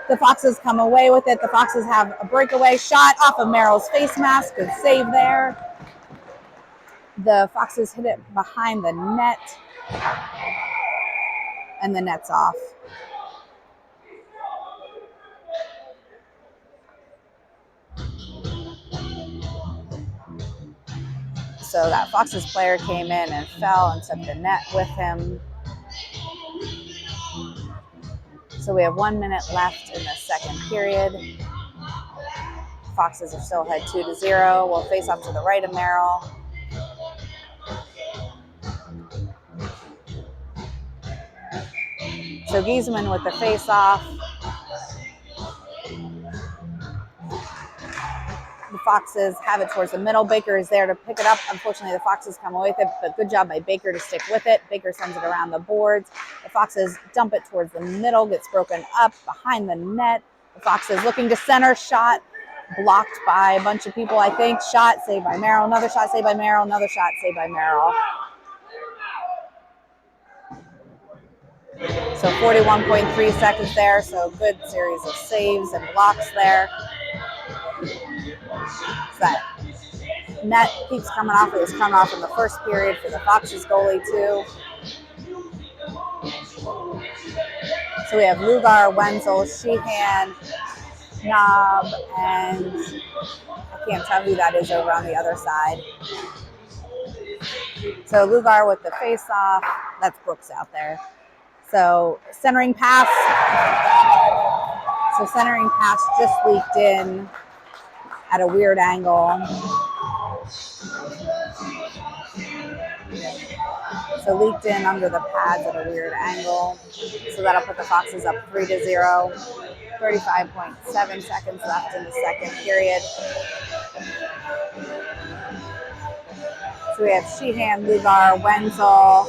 The Foxes come away with it. The Foxes have a breakaway shot off of Merrill's face mask. Good save there. The Foxes hit it behind the net, and the net's off. So that Foxes player came in and fell and took the net with him. So we have 1 minute left in the second period. Foxes are still ahead 2-0. We'll face off to the right of Merrill. So Giesman with the face-off. The Foxes have it towards the middle. Baker is there to pick it up. Unfortunately, the Foxes come away with it, but good job by Baker to stick with it. Baker sends it around the boards. The Foxes dump it towards the middle, gets broken up behind the net. The Foxes looking to center, shot blocked by a bunch of people, I think. Shot saved by Merrill. Another shot saved by Merrill. Another shot saved by Merrill. So 41.3 seconds there. So good series of saves and blocks there. So that net keeps coming off. It was coming off in the first period for the Foxes goalie too. So we have Lugar, Wenzel, Sheehan, Knob, and I can't tell who that is over on the other side. So Lugar with the face-off. That's Brooks out there. So centering pass. So centering pass just leaked in at a weird angle. So leaked in under the pads at a weird angle. So that'll put the Foxes up 3-0. 35.7 seconds left in the second period. So we have Sheehan, Lugar, Wenzel,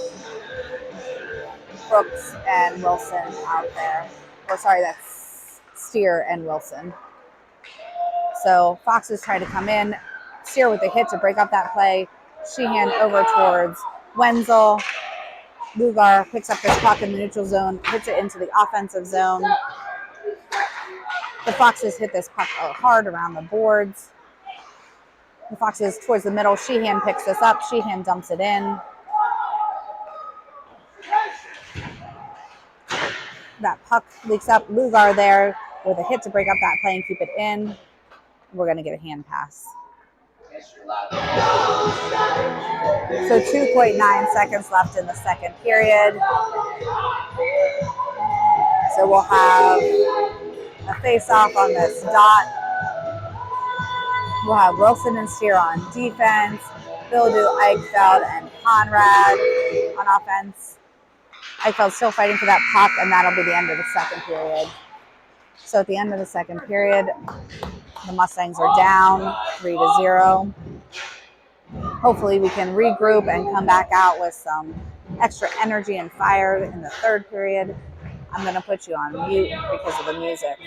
Brooks, and Wilson out there. Or sorry, that's Steer and Wilson. So Foxes try to come in. Steer with a hit to break up that play. Sheehan over towards Wenzel. Lugar picks up this puck in the neutral zone, hits it into the offensive zone. The Foxes hit this puck hard around the boards. The Foxes towards the middle. Sheehan picks this up. Sheehan dumps it in. That puck leaks up. Lugar there with a hit to break up that play and keep it in. We're going to get a hand pass. So 2.9 seconds left in the second period. So we'll have a face-off on this dot. We'll have Wilson and Steer on defense. Bildu, Eichfeld, and Conrad on offense. Eichfeld's still fighting for that puck, and that'll be the end of the second period. So at the end of the second period, the Mustangs are down 3-0. Hopefully we can regroup and come back out with some extra energy and fire in the third period. I'm going to put you on mute because of the music.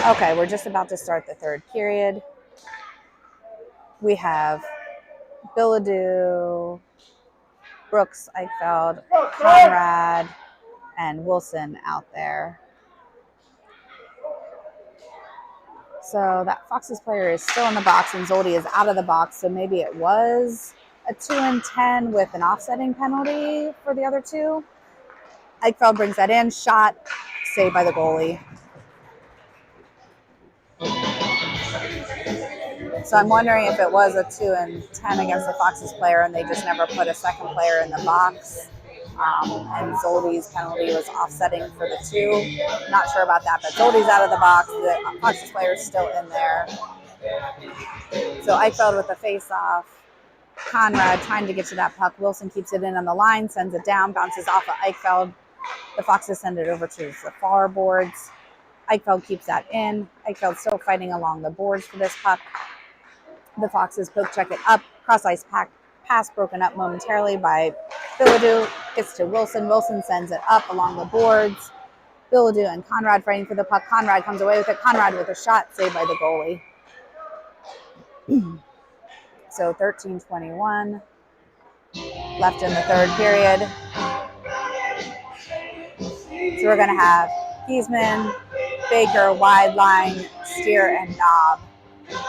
Okay, we're just about to start the third period. We have Billadu, Brooks, Eichfeld, Conrad, and Wilson out there. So that Fox's player is still in the box and Zoldi is out of the box. So maybe it was a 2 and 10 with an offsetting penalty for the other two. Eichfeld brings that in, shot, saved by the goalie. So I'm wondering if it was a 2 and 10 against the Fox's player and they just never put a second player in the box. And Zoldi's penalty was offsetting for the 2. Not sure about that, but Zoldi's out of the box. The Fox's player is still in there. So Eichfeld with the face-off. Conrad trying to get to that puck. Wilson keeps it in on the line, sends it down, bounces off of Eichfeld. The Foxes send it over to the far boards. Eichfeld keeps that in. Eichfeld still fighting along the boards for this puck. The Foxes poke check it up. Cross ice pass broken up momentarily by Billadu. Gets to Wilson. Wilson sends it up along the boards. Billadu and Conrad fighting for the puck. Conrad comes away with it. Conrad with a shot saved by the goalie. So 13:21 left in the third period. So we're going to have Giesman, Baker, wide line, Steer, and Knob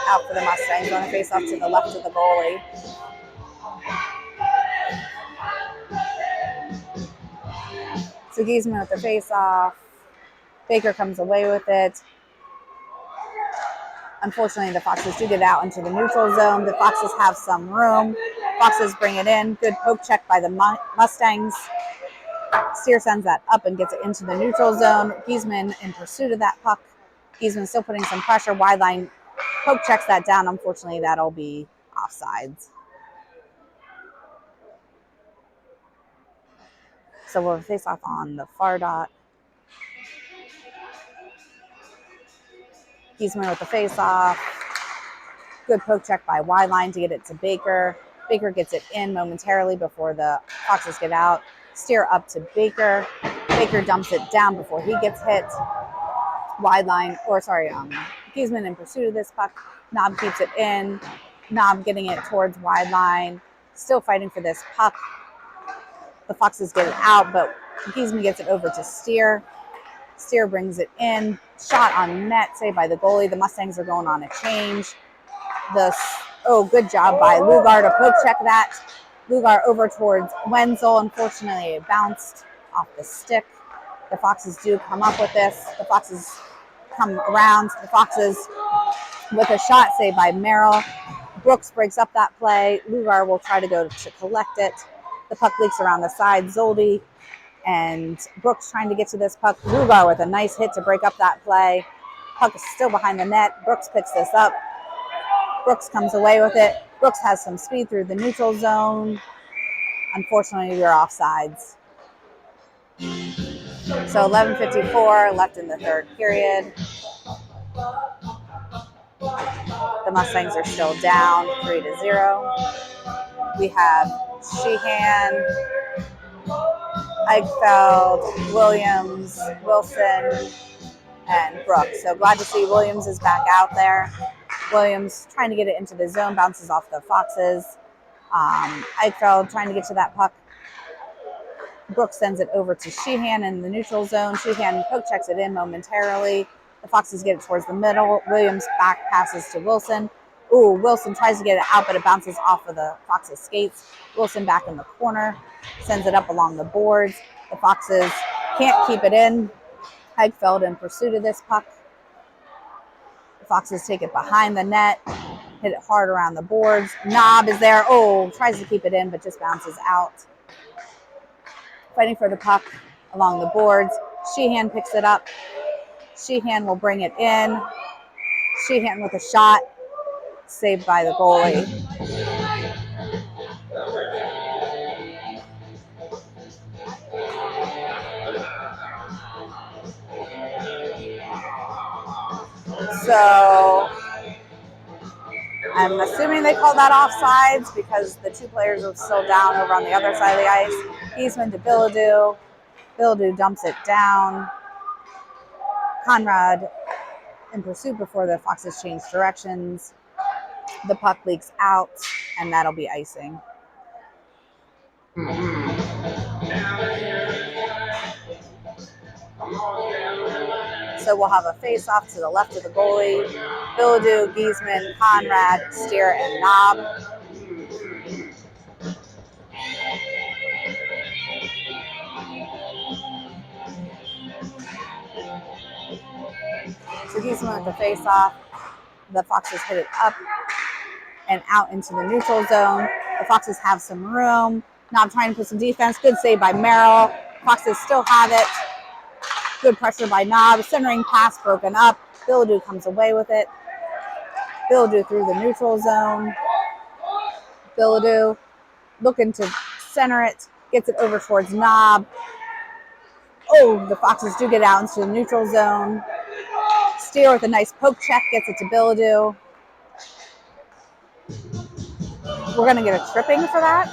out for the Mustangs. Going to face off to the left of the goalie. So Giesman with the face off. Baker comes away with it. Unfortunately, the Foxes do get out into the neutral zone. The Foxes have some room. Foxes bring it in. Good poke check by the Mustangs. Steer sends that up and gets it into the neutral zone. Giesman in pursuit of that puck. Giesman still putting some pressure. Wide line poke checks that down. Unfortunately, that'll be offsides. So we'll face off on the far dot. Giesman with the face off. Good poke check by wide line to get it to Baker. Baker gets it in momentarily before the Foxes get out. Steer up to Baker. Baker dumps it down before he gets hit. Wide line, Giesman in pursuit of this puck. Knob keeps it in. Knob getting it towards wide line. Still fighting for this puck. The Foxes get it out, but Giesman gets it over to Steer. Steer brings it in. Shot on net, saved by the goalie. The Mustangs are going on a change. Good job by Lugar to poke check that. Lugar over towards Wenzel. Unfortunately, it bounced off the stick. The Foxes do come up with this. The Foxes come around. The Foxes with a shot saved by Merrill. Brooks breaks up that play. Lugar will try to go to collect it. The puck leaks around the side. Zoldi and Brooks trying to get to this puck. Lugar with a nice hit to break up that play. Puck is still behind the net. Brooks picks this up. Brooks comes away with it. Brooks has some speed through the neutral zone. Unfortunately, we're offsides. So 11:54 left in the third period. The Mustangs are still down 3-0. We have Sheehan, Eichfeld, Williams, Wilson, and Brooks. So glad to see Williams is back out there. Williams trying to get it into the zone, bounces off the Foxes. Eichfeld trying to get to that puck. Brooks sends it over to Sheehan in the neutral zone. Sheehan poke checks it in momentarily. The Foxes get it towards the middle. Williams back passes to Wilson. Wilson tries to get it out, but it bounces off of the Foxes' skates. Wilson back in the corner, sends it up along the boards. The Foxes can't keep it in. Eichfeld in pursuit of this puck. The Foxes take it behind the net, hit it hard around the boards. Knob is there. Tries to keep it in, but just bounces out. Fighting for the puck along the boards. Sheehan picks it up. Sheehan will bring it in. Sheehan with a shot, saved by the goalie. So I'm assuming they call that offsides because the two players are still down over on the other side of the ice. Giesman to Billadu. Billadu dumps it down. Conrad in pursuit before the Foxes change directions. The puck leaks out, and that'll be icing. So we'll have a face-off to the left of the goalie. Biladu, Giesman, Conrad, Steer, and Knob. So Giesman with the face-off. The Foxes hit it up and out into the neutral zone. The Foxes have some room. Knob trying to put some defense. Good save by Merrill. Foxes still have it. Good pressure by Knob. Centering pass broken up. Biladu comes away with it. Biladu through the neutral zone. Biladu looking to center it. Gets it over towards Knob. Oh, the Foxes do get out into the neutral zone. Steer with a nice poke check. Gets it to Biladu. We're going to get a tripping for that.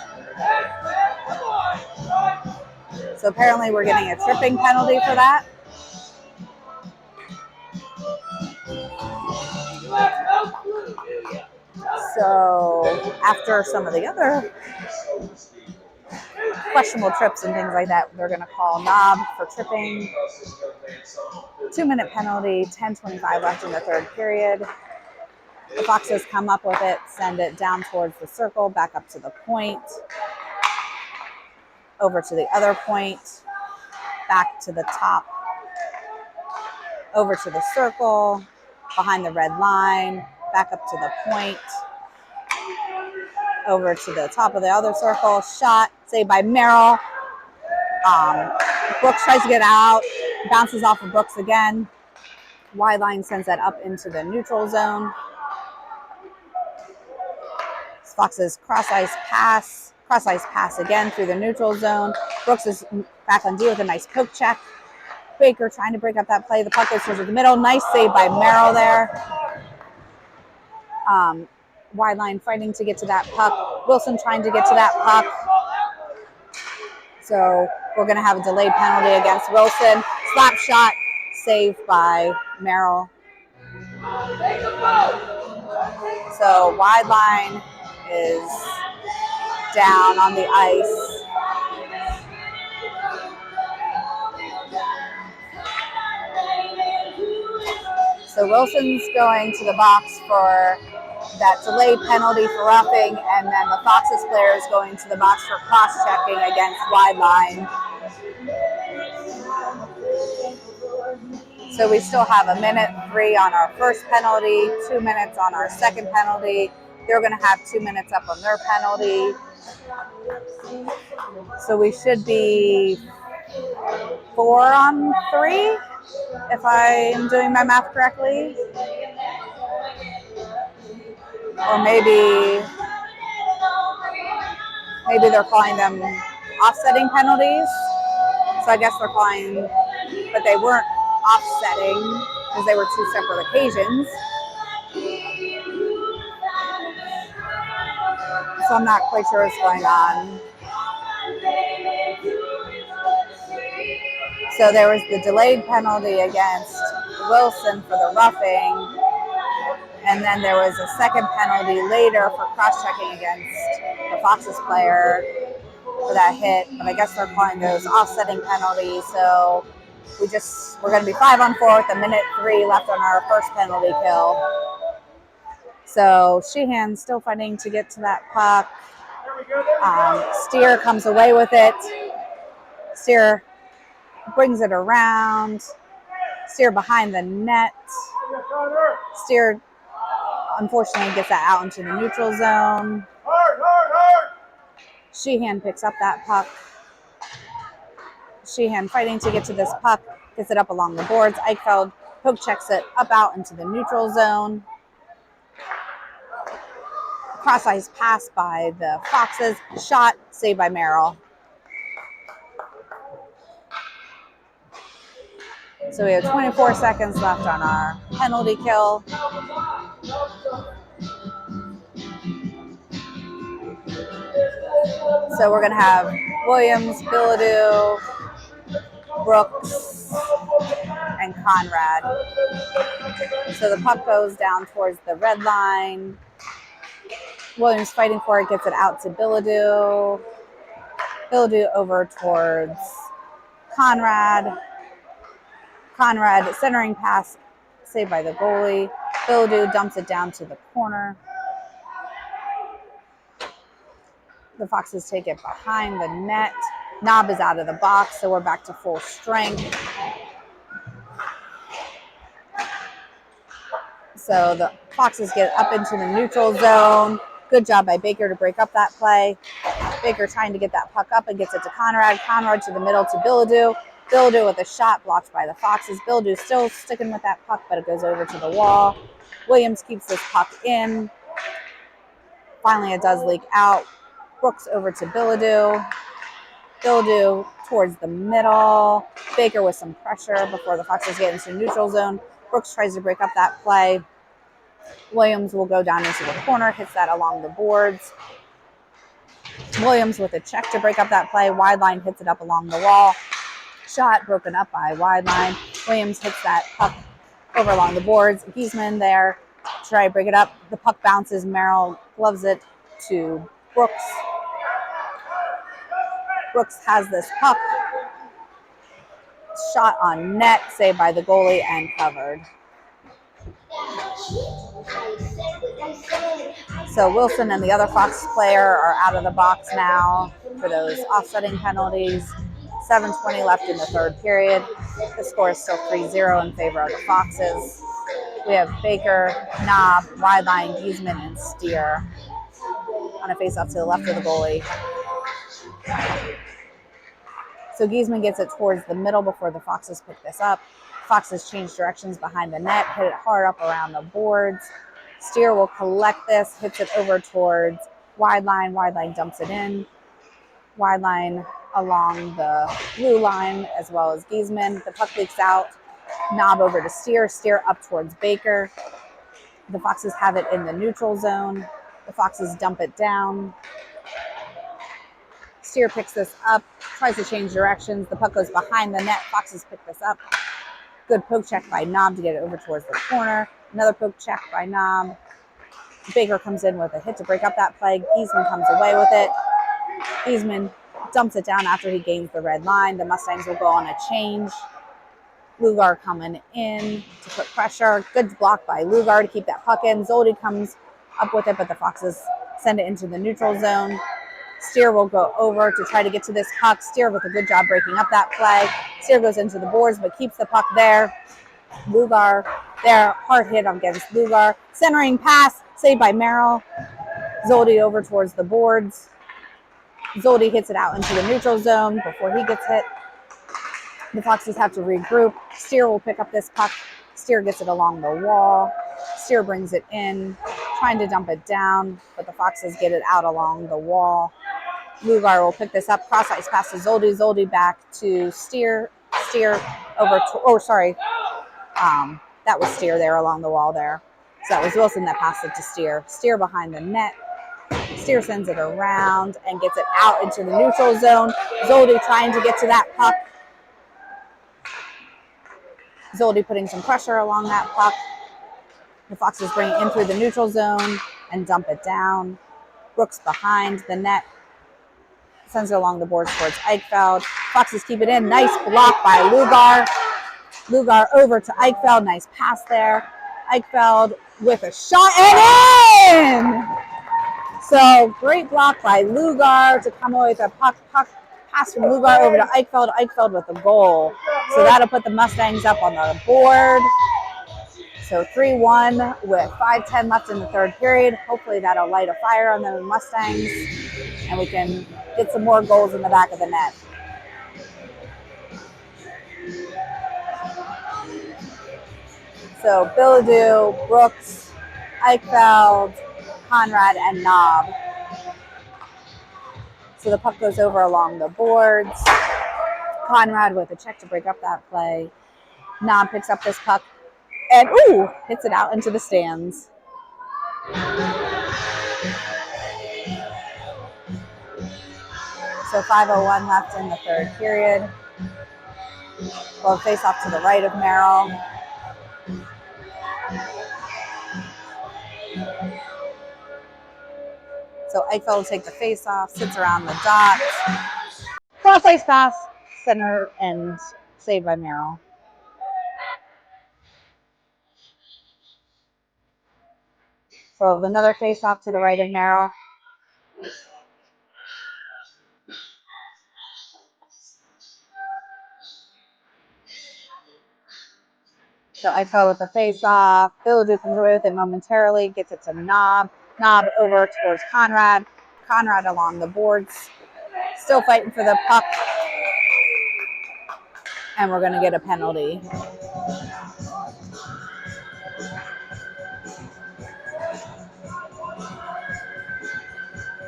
So apparently we're getting a tripping penalty for that. So after some of the other questionable trips and things like that, they're going to call Knob for tripping. 2-minute penalty, 10:25 left in the third period. The Foxes come up with it, send it down towards the circle, back up to the point, over to the other point, back to the top, over to the circle, behind the red line, back up to the point, over to the top of the other circle, shot, saved by Merrill. Brooks tries to get out, bounces off of Brooks again. Wide line sends that up into the neutral zone. Foxes cross ice pass again through the neutral zone. Brooks is back on D with a nice poke check. Baker trying to break up that play. The puck goes towards the middle. Nice save by Merrill there. Wide line fighting to get to that puck. Wilson trying to get to that puck. So we're going to have a delayed penalty against Wilson. Slap shot, saved by Merrill. So wide line is down on the ice. So Wilson's going to the box for that delayed penalty for roughing, and then the Foxes player is going to the box for cross-checking against wide line. So we still have 1:03 on our first penalty, 2 minutes on our second penalty. They're going to have 2 minutes up on their penalty. So we should be 4-on-3, if I am doing my math correctly. Or maybe they're calling them offsetting penalties. So I guess they're calling, but they weren't offsetting because they were two separate occasions. So I'm not quite sure what's going on. So there was the delayed penalty against Wilson for the roughing, and then there was a second penalty later for cross-checking against the Foxes player for that hit, but I guess they're calling those offsetting penalties. So we're going to be 5-on-4 with 1:03 left on our first penalty kill. So Sheehan's still fighting to get to that puck. Steer comes away with it. Steer brings it around. Steer behind the net. Steer unfortunately gets that out into the neutral zone. Sheehan picks up that puck. Sheehan fighting to get to this puck. Gets it up along the boards. Eichfeld poke checks it up out into the neutral zone. Cross ice pass by the Foxes. Shot, saved by Merrill. So we have 24 seconds left on our penalty kill. So we're going to have Williams, Biladu, Brooks, and Conrad. So the puck goes down towards the red line. Williams fighting for it, gets it out to Billadou. Billadou over towards Conrad. Conrad centering pass saved by the goalie. Billadou dumps it down to the corner. The Foxes take it behind the net. Knob is out of the box, so we're back to full strength. So the Foxes get up into the neutral zone. Good job by Baker to break up that play. Baker trying to get that puck up and gets it to Conrad. Conrad to the middle to Billadou. Billadou with a shot blocked by the Foxes. Billadou still sticking with that puck, but it goes over to the wall. Williams keeps this puck in. Finally, it does leak out. Brooks over to Billadou. Billadou towards the middle. Baker with some pressure before the Foxes get into neutral zone. Brooks tries to break up that play. Williams will go down into the corner, hits that along the boards. Williams with a check to break up that play. Wide line hits it up along the wall. Shot broken up by wide line. Williams hits that puck over along the boards. Giesman there to try to break it up. The puck bounces. Merrill gloves it to Brooks. Brooks has this puck. Shot on net, saved by the goalie and covered. So Wilson and the other Fox player are out of the box now for those offsetting penalties. 7:20 left in the third period. The score is still 3-0 in favor of the Foxes. We have Baker, Knob, Wideline, Giesman, and Steer on a face-off to the left of the goalie. So Giesman gets it towards the middle before the Foxes pick this up. Foxes change directions behind the net, hit it hard up around the boards. Steer will collect this, hits it over towards Wideline. Wideline dumps it in. Wideline along the blue line as well as Giesman. The puck leaks out. Knob over to Steer. Steer up towards Baker. The Foxes have it in the neutral zone. The Foxes dump it down. Steer picks this up, tries to change directions. The puck goes behind the net. Foxes pick this up. Good poke check by Knob to get it over towards the corner. Another poke check by Knob. Baker comes in with a hit to break up that play. Giesman comes away with it. Giesman dumps it down after he gains the red line. The Mustangs will go on a change. Lugar coming in to put pressure. Good block by Lugar to keep that puck in. Zoldi comes up with it, but the Foxes send it into the neutral zone. Steer will go over to try to get to this puck. Steer with a good job breaking up that play. Steer goes into the boards, but keeps the puck there. Lugar there, hard hit against Lugar. Centering pass, saved by Merrill. Zoldi over towards the boards. Zoldi hits it out into the neutral zone before he gets hit. The Foxes have to regroup. Steer will pick up this puck. Steer gets it along the wall. Steer brings it in, trying to dump it down, but the Foxes get it out along the wall. Lugar will pick this up. Cross ice pass to Zoldi. Zoldi back to Steer. Steer over to, that was Steer there along the wall there. So that was Wilson that passed it to Steer. Steer behind the net. Steer sends it around and gets it out into the neutral zone. Zoldi trying to get to that puck. Zoldi putting some pressure along that puck. The Foxes bring it in through the neutral zone and dump it down. Brooks behind the net. Sends it along the boards towards Eichfeld. Foxes keep it in. Nice block by Lugar. Lugar over to Eichfeld. Nice pass there. Eichfeld with a shot and in! So great block by Lugar to come away with a puck pass from Lugar over to Eichfeld. Eichfeld with a goal. So that'll put the Mustangs up on the board. So 3-1 with 5:10 left in the third period. Hopefully that'll light a fire on the Mustangs and we can get some more goals in the back of the net. So Billadou, Brooks, Eichfeld, Conrad, and Knob. So the puck goes over along the boards. Conrad with a check to break up that play. Knob picks up this puck and hits it out into the stands. So 5:01 left in the third period. Well, face off to the right of Merrill. So Eichfeld will take the face off, sits around the dot. Cross ice pass, center, and saved by Merrill. So another face off to the right of Merrill. So Eichfeld with the face off. Billedou comes away with it momentarily, gets it to Knob. Knob over towards Conrad. Conrad along the boards. Still fighting for the puck. And we're going to get a penalty.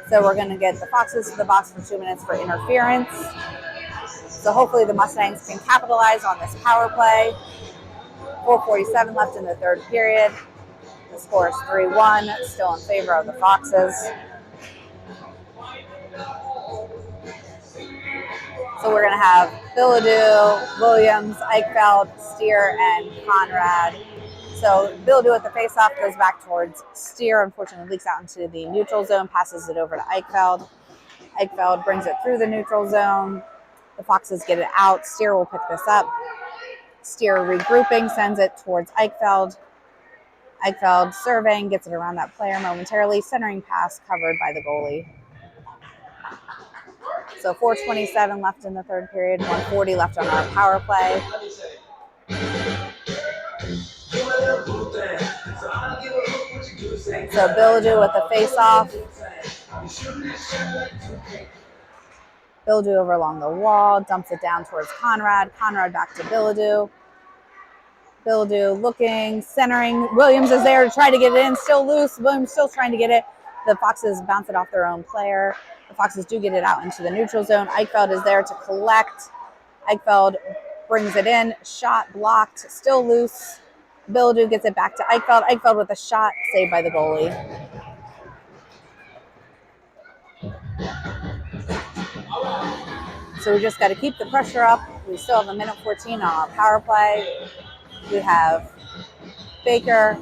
So we're going to get the Foxes to the box for 2 minutes for interference. So hopefully the Mustangs can capitalize on this power play. 4:47 left in the third period. The score is 3-1, still in favor of the Foxes. So we're going to have Billedou, Williams, Eichfeld, Steer, and Conrad. So Billedou at the faceoff goes back towards Steer. Unfortunately, leaks out into the neutral zone, passes it over to Eichfeld. Eichfeld brings it through the neutral zone. The Foxes get it out. Steer will pick this up. Steer regrouping, sends it towards Eichfeld. Eichfeld surveying, gets it around that player momentarily. Centering pass covered by the goalie. So 4:27 left in the third period, 1:40 left on our power play. So Billedou with the face-off. Billedou over along the wall, dumps it down towards Conrad. Conrad back to Billedou. Billedou looking, centering. Williams is there to try to get it in, still loose. Williams still trying to get it. The Foxes bounce it off their own player. The Foxes do get it out into the neutral zone. Eichfeld is there to collect. Eichfeld brings it in. Shot blocked. Still loose. Billedou gets it back to Eichfeld. Eichfeld with a shot saved by the goalie. So we just got to keep the pressure up. We still have 1:14 on our power play. We have Baker,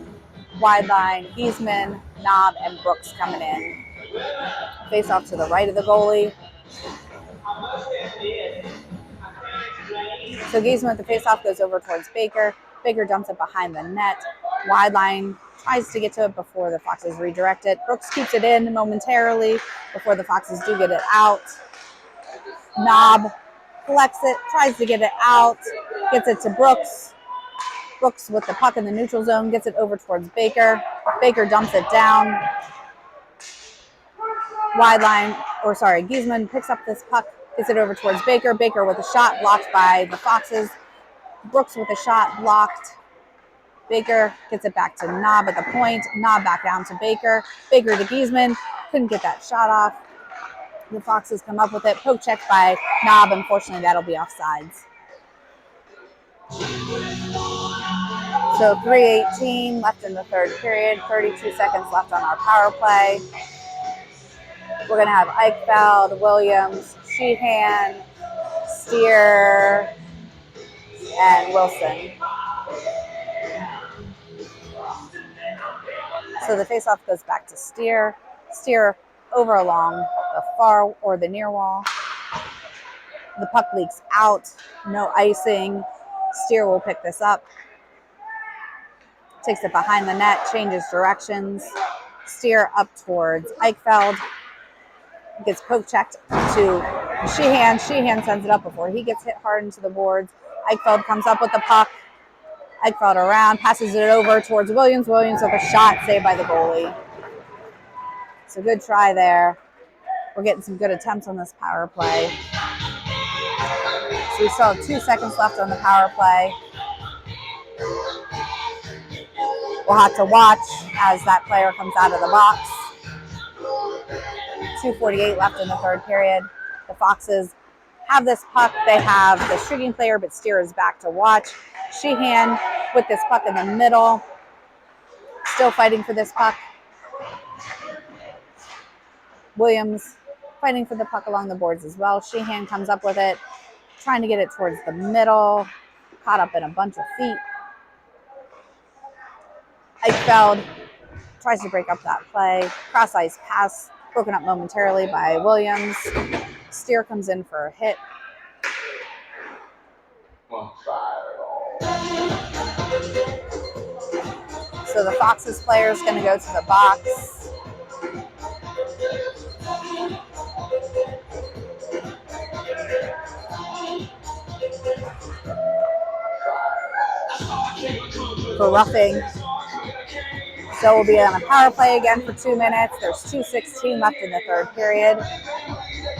wide line, Giesman, Knob, and Brooks coming in. Face off to the right of the goalie. So Giesman with the face off goes over towards Baker. Baker dumps it behind the net. Wide line tries to get to it before the Foxes redirect it. Brooks keeps it in momentarily before the Foxes do get it out. Knob collects it, tries to get it out, gets it to Brooks. Brooks with the puck in the neutral zone, gets it over towards Baker. Baker dumps it down. Giesman picks up this puck, gets it over towards Baker. Baker with a shot blocked by the Foxes. Brooks with a shot blocked. Baker gets it back to Knob at the point. Knob back down to Baker. Baker to Giesman. Couldn't get that shot off. The Foxes come up with it. Poke check by Knob. Unfortunately, that'll be offsides. So 3:18 left in the third period. 32 seconds left on our power play. We're going to have Eichfeld, Williams, Sheehan, Steer, and Wilson. So the faceoff goes back to Steer. Steer over along the far or the near wall. The puck leaks out. No icing. Steer will pick this up. Takes it behind the net. Changes directions. Steer up towards Eichfeld. Gets poke checked to Sheehan. Sheehan sends it up before he gets hit hard into the boards. Eichfeld comes up with the puck. Eichfeld around, passes it over towards Williams. Williams with a shot saved by the goalie. So good try there. We're getting some good attempts on this power play. So we still have 2 seconds left on the power play. We'll have to watch as that player comes out of the box. 2:48 left in the third period. The Foxes have this puck. They have the streaking player, but Steer is back to watch. Sheehan with this puck in the middle. Still fighting for this puck. Williams fighting for the puck along the boards as well. Sheehan comes up with it. trying to get it towards the middle, caught up in a bunch of feet. Eichfeld tries to break up that play. Cross ice pass broken up momentarily by Williams. Steer comes in for a hit. So the Foxes player is going to go to the box. For roughing. So we'll be on a power play again for 2 minutes. There's 2:16 left in the third period.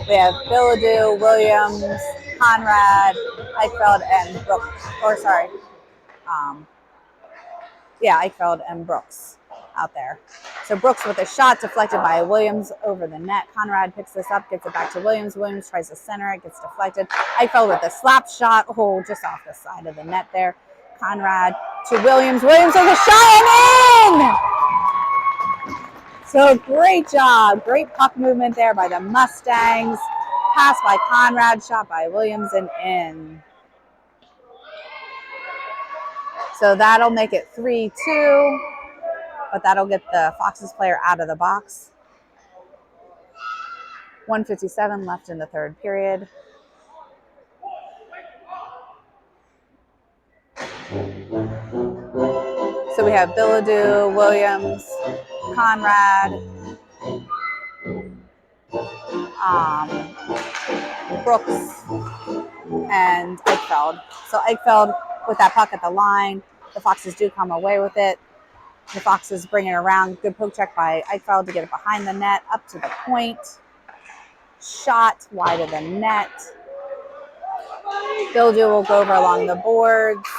We have Billadu, Williams, Conrad, Eichfeld, and Brooks. Eichfeld and Brooks out there. So Brooks with a shot deflected by Williams over the net. Conrad picks this up, gets it back to Williams. Williams tries to center it, gets deflected. Eichfeld with a slap shot, just off the side of the net there. Conrad to Williams. Williams with a shot and in! So great job. Great puck movement there by the Mustangs. Pass by Conrad, shot by Williams and in. So that'll make it 3-2, but that'll get the Foxes player out of the box. 1:57 left in the third period. So we have Billadu, Williams, Conrad, Brooks, and Eichfeld. So Eichfeld with that puck at the line. The Foxes do come away with it. The Foxes bring it around. Good poke check by Eichfeld to get it behind the net, up to the point. Shot wide of the net. Billadu will go over along the boards.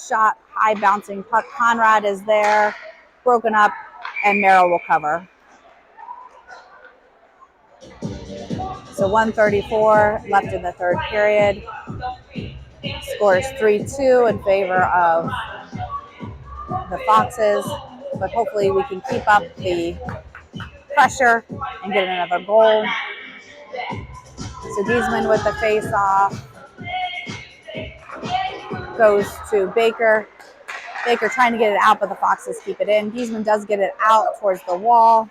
Shot, high bouncing puck. Conrad is there, broken up, and Merrill will cover. So 1:34 left in the third period. Score is 3-2 in favor of the Foxes, but hopefully we can keep up the pressure and get another goal. So Giesman with the face-off goes to Baker. Baker trying to get it out, but the Foxes keep it in. Giesman does get it out towards the wall.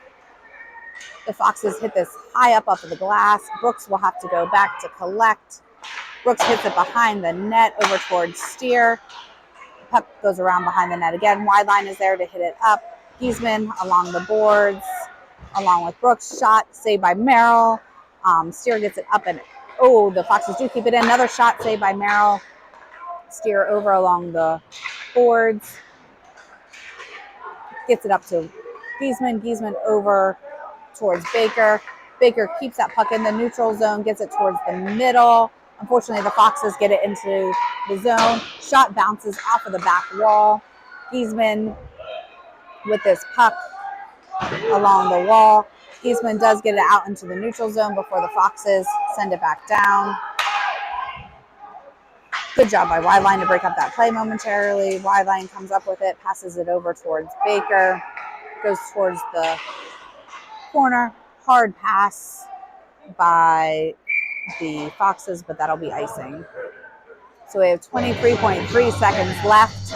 The Foxes hit this high up of the glass. Brooks will have to go back to collect. Brooks hits it behind the net over towards Steer. Puck goes around behind the net again. Wideline is there to hit it up. Giesman along the boards, along with Brooks. Shot saved by Merrill. Steer gets it up and the Foxes do keep it in. Another shot saved by Merrill. Steer over along the boards. Gets it up to Giesman. Giesman over towards Baker. Baker keeps that puck in the neutral zone, gets it towards the middle. Unfortunately, the Foxes get it into the zone. Shot bounces off of the back wall. Giesman with this puck along the wall. Giesman does get it out into the neutral zone before the Foxes send it back down. Good job by Wideline to break up that play momentarily. Wideline comes up with it, passes it over towards Baker, goes towards the corner. Hard pass by the Foxes, but that'll be icing. So we have 23.3 seconds left.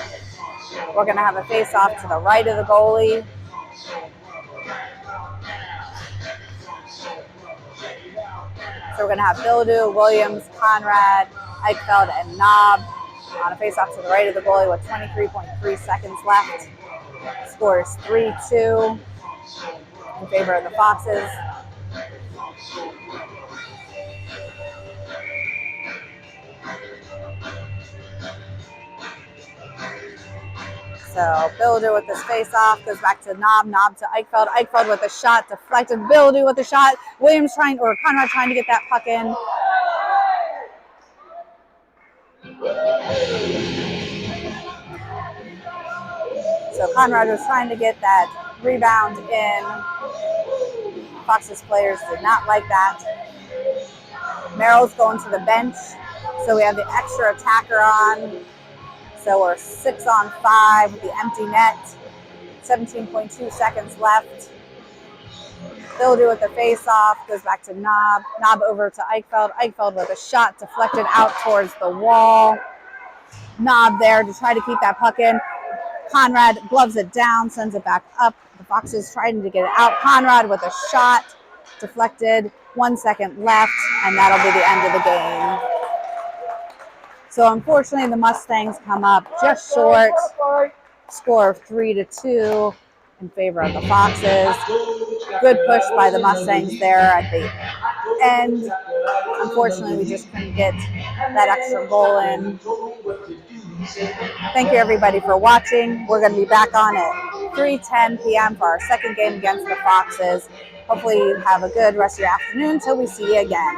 We're going to have a face-off to the right of the goalie. So we're going to have Billadu, Williams, Conrad, Eichfeld, and Knob on a face-off to the right of the goalie with 23.3 seconds left. Score is 3-2 in favor of the Foxes. So Billadu with this face-off goes back to Knob. Knob to Eichfeld. Eichfeld with a shot deflected. Billadu with a shot. Conrad trying to get that puck in. So Conrad was trying to get that rebound in. Foxes players did not like that. Merrill's going to the bench. So we have the extra attacker on. So we're 6-on-5 with the empty net. 17.2 seconds left. They'll do with the face-off, goes back to Knob. Knob over to Eichfeld. Eichfeld with a shot deflected out towards the wall. Knob there to try to keep that puck in. Conrad gloves it down, sends it back up. The Foxes trying to get it out. Conrad with a shot, deflected. 1 second left, and that'll be the end of the game. So unfortunately, the Mustangs come up just short. Score of 3-2 in favor of the Foxes. Good push by the Mustangs there at the end. Unfortunately, we just couldn't get that extra goal in. Thank you, everybody, for watching. We're going to be back on at 3:10 p.m. for our second game against the Foxes. Hopefully, you have a good rest of your afternoon until we see you again.